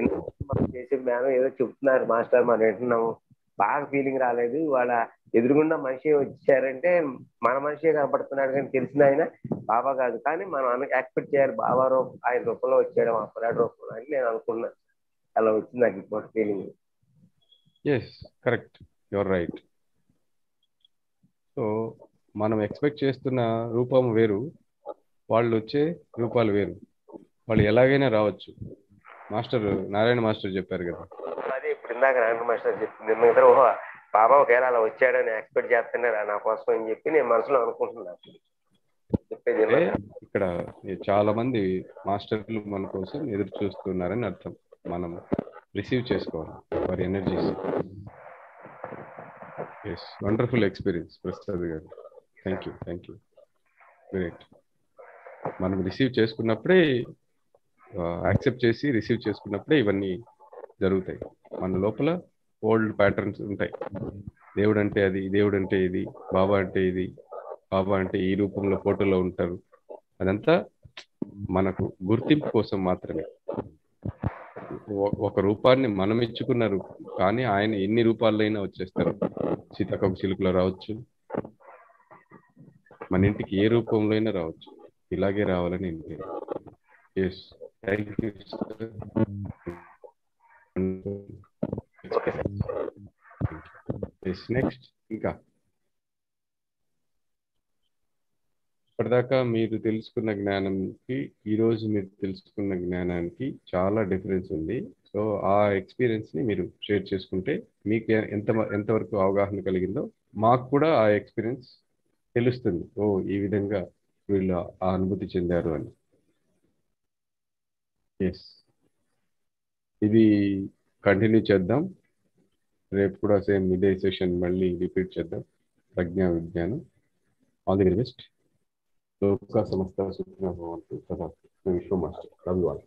మనం చేసే జ్ఞానం ఏదో చెప్తున్నారు మాస్టర్, మనం వింటున్నాము, బాగా ఫీలింగ్ రాలేదు. వాళ్ళ ఎదురుగుండా మనిషి వచ్చారంటే మన మనిషి కనపడుతున్నాడు కానీ తెలిసిన ఆయన బాబా కాదు, కానీ మనం యాక్సెప్ట్ చేయాలి బాబా ఆయన రూపంలో వచ్చాడు, ఆ పురాడు రూపంలో అని నేను అనుకున్నాను. అలా వచ్చింది నాకు ఇప్పుడు feeling. Yes, correct, your right. So మనం ఎక్స్పెక్ట్ చేస్తున్న రూపం వేరు, వాళ్ళు వచ్చే రూపాలు వేరు. వాళ్ళు ఎలాగైనా రావచ్చు. నారాయణ మాస్టర్ చెప్పారు కదా, అదే ఇప్పుడు ఇందాక నారాయణ మాస్టర్ చెప్పింది. మిగతా ఓహో బాబా ఒకవేళ అలా వచ్చాడని ఎక్స్పెక్ట్ చేస్తున్నారా నా కోసం అని చెప్పి నేను మనసులో అనుకుంటున్నాను. చెప్పేది ఇక్కడ చాలా మంది మాస్టర్లు మన కోసం ఎదురు చూస్తున్నారని అర్థం. మనం రిసీవ్ చేసుకోవాలి వారి energies. Yes, wonderful experience Prasad గారు. Thank you, great. మనం రిసీవ్ చేసుకున్నప్పుడే, యాక్సెప్ట్ చేసి రిసీవ్ చేసుకున్నప్పుడే ఇవన్నీ జరుగుతాయి. మన లోపల ఓల్డ్ ప్యాటర్న్స్ ఉంటాయి. దేవుడు అంటే అది, దేవుడు అంటే ఇది, బాబా అంటే ఇది, బాబా అంటే ఈ రూపంలో ఫోటోలో ఉంటారు. అదంతా మనకు గుర్తింపు కోసం మాత్రమే. ఒక రూపాన్ని మనం ఇచ్చుకున్నారు, కానీ ఆయన ఎన్ని రూపాలైనా వచ్చేస్తారు. సీతాకోక చిలుకలో రావచ్చు, మన ఇంటికి ఏ రూపంలో అయినా రావచ్చు. ఇలాగే రావాలని నేను. Yes, thank you. నెక్స్ట్, ఇంకా ఇప్పటిదాకా మీరు తెలుసుకున్న జ్ఞానంకి ఈరోజు మీరు తెలుసుకున్న జ్ఞానానికి చాలా డిఫరెన్స్ ఉంది. సో ఆ ఎక్స్పీరియన్స్ని మీరు షేర్ చేసుకుంటే మీకు ఎంతవరకు అవగాహన కలిగిందో మాకు కూడా ఆ ఎక్స్పీరియన్స్ తెలుస్తుంది. ఓ ఈ విధంగా వీళ్ళు ఆ అనుభూతి చెందారు అని. ఎస్, ఇది కంటిన్యూ చేద్దాం. రేపు కూడా సేమ్ ఇదే సెషన్ మళ్ళీ రిపీట్ చేద్దాం. ప్రజ్ఞా విజ్ఞానం. All the very best. లోకా సమస్త సుఖినో భవంతు. తథాస్తు. విశ్వ మాస్టర్. Love you all.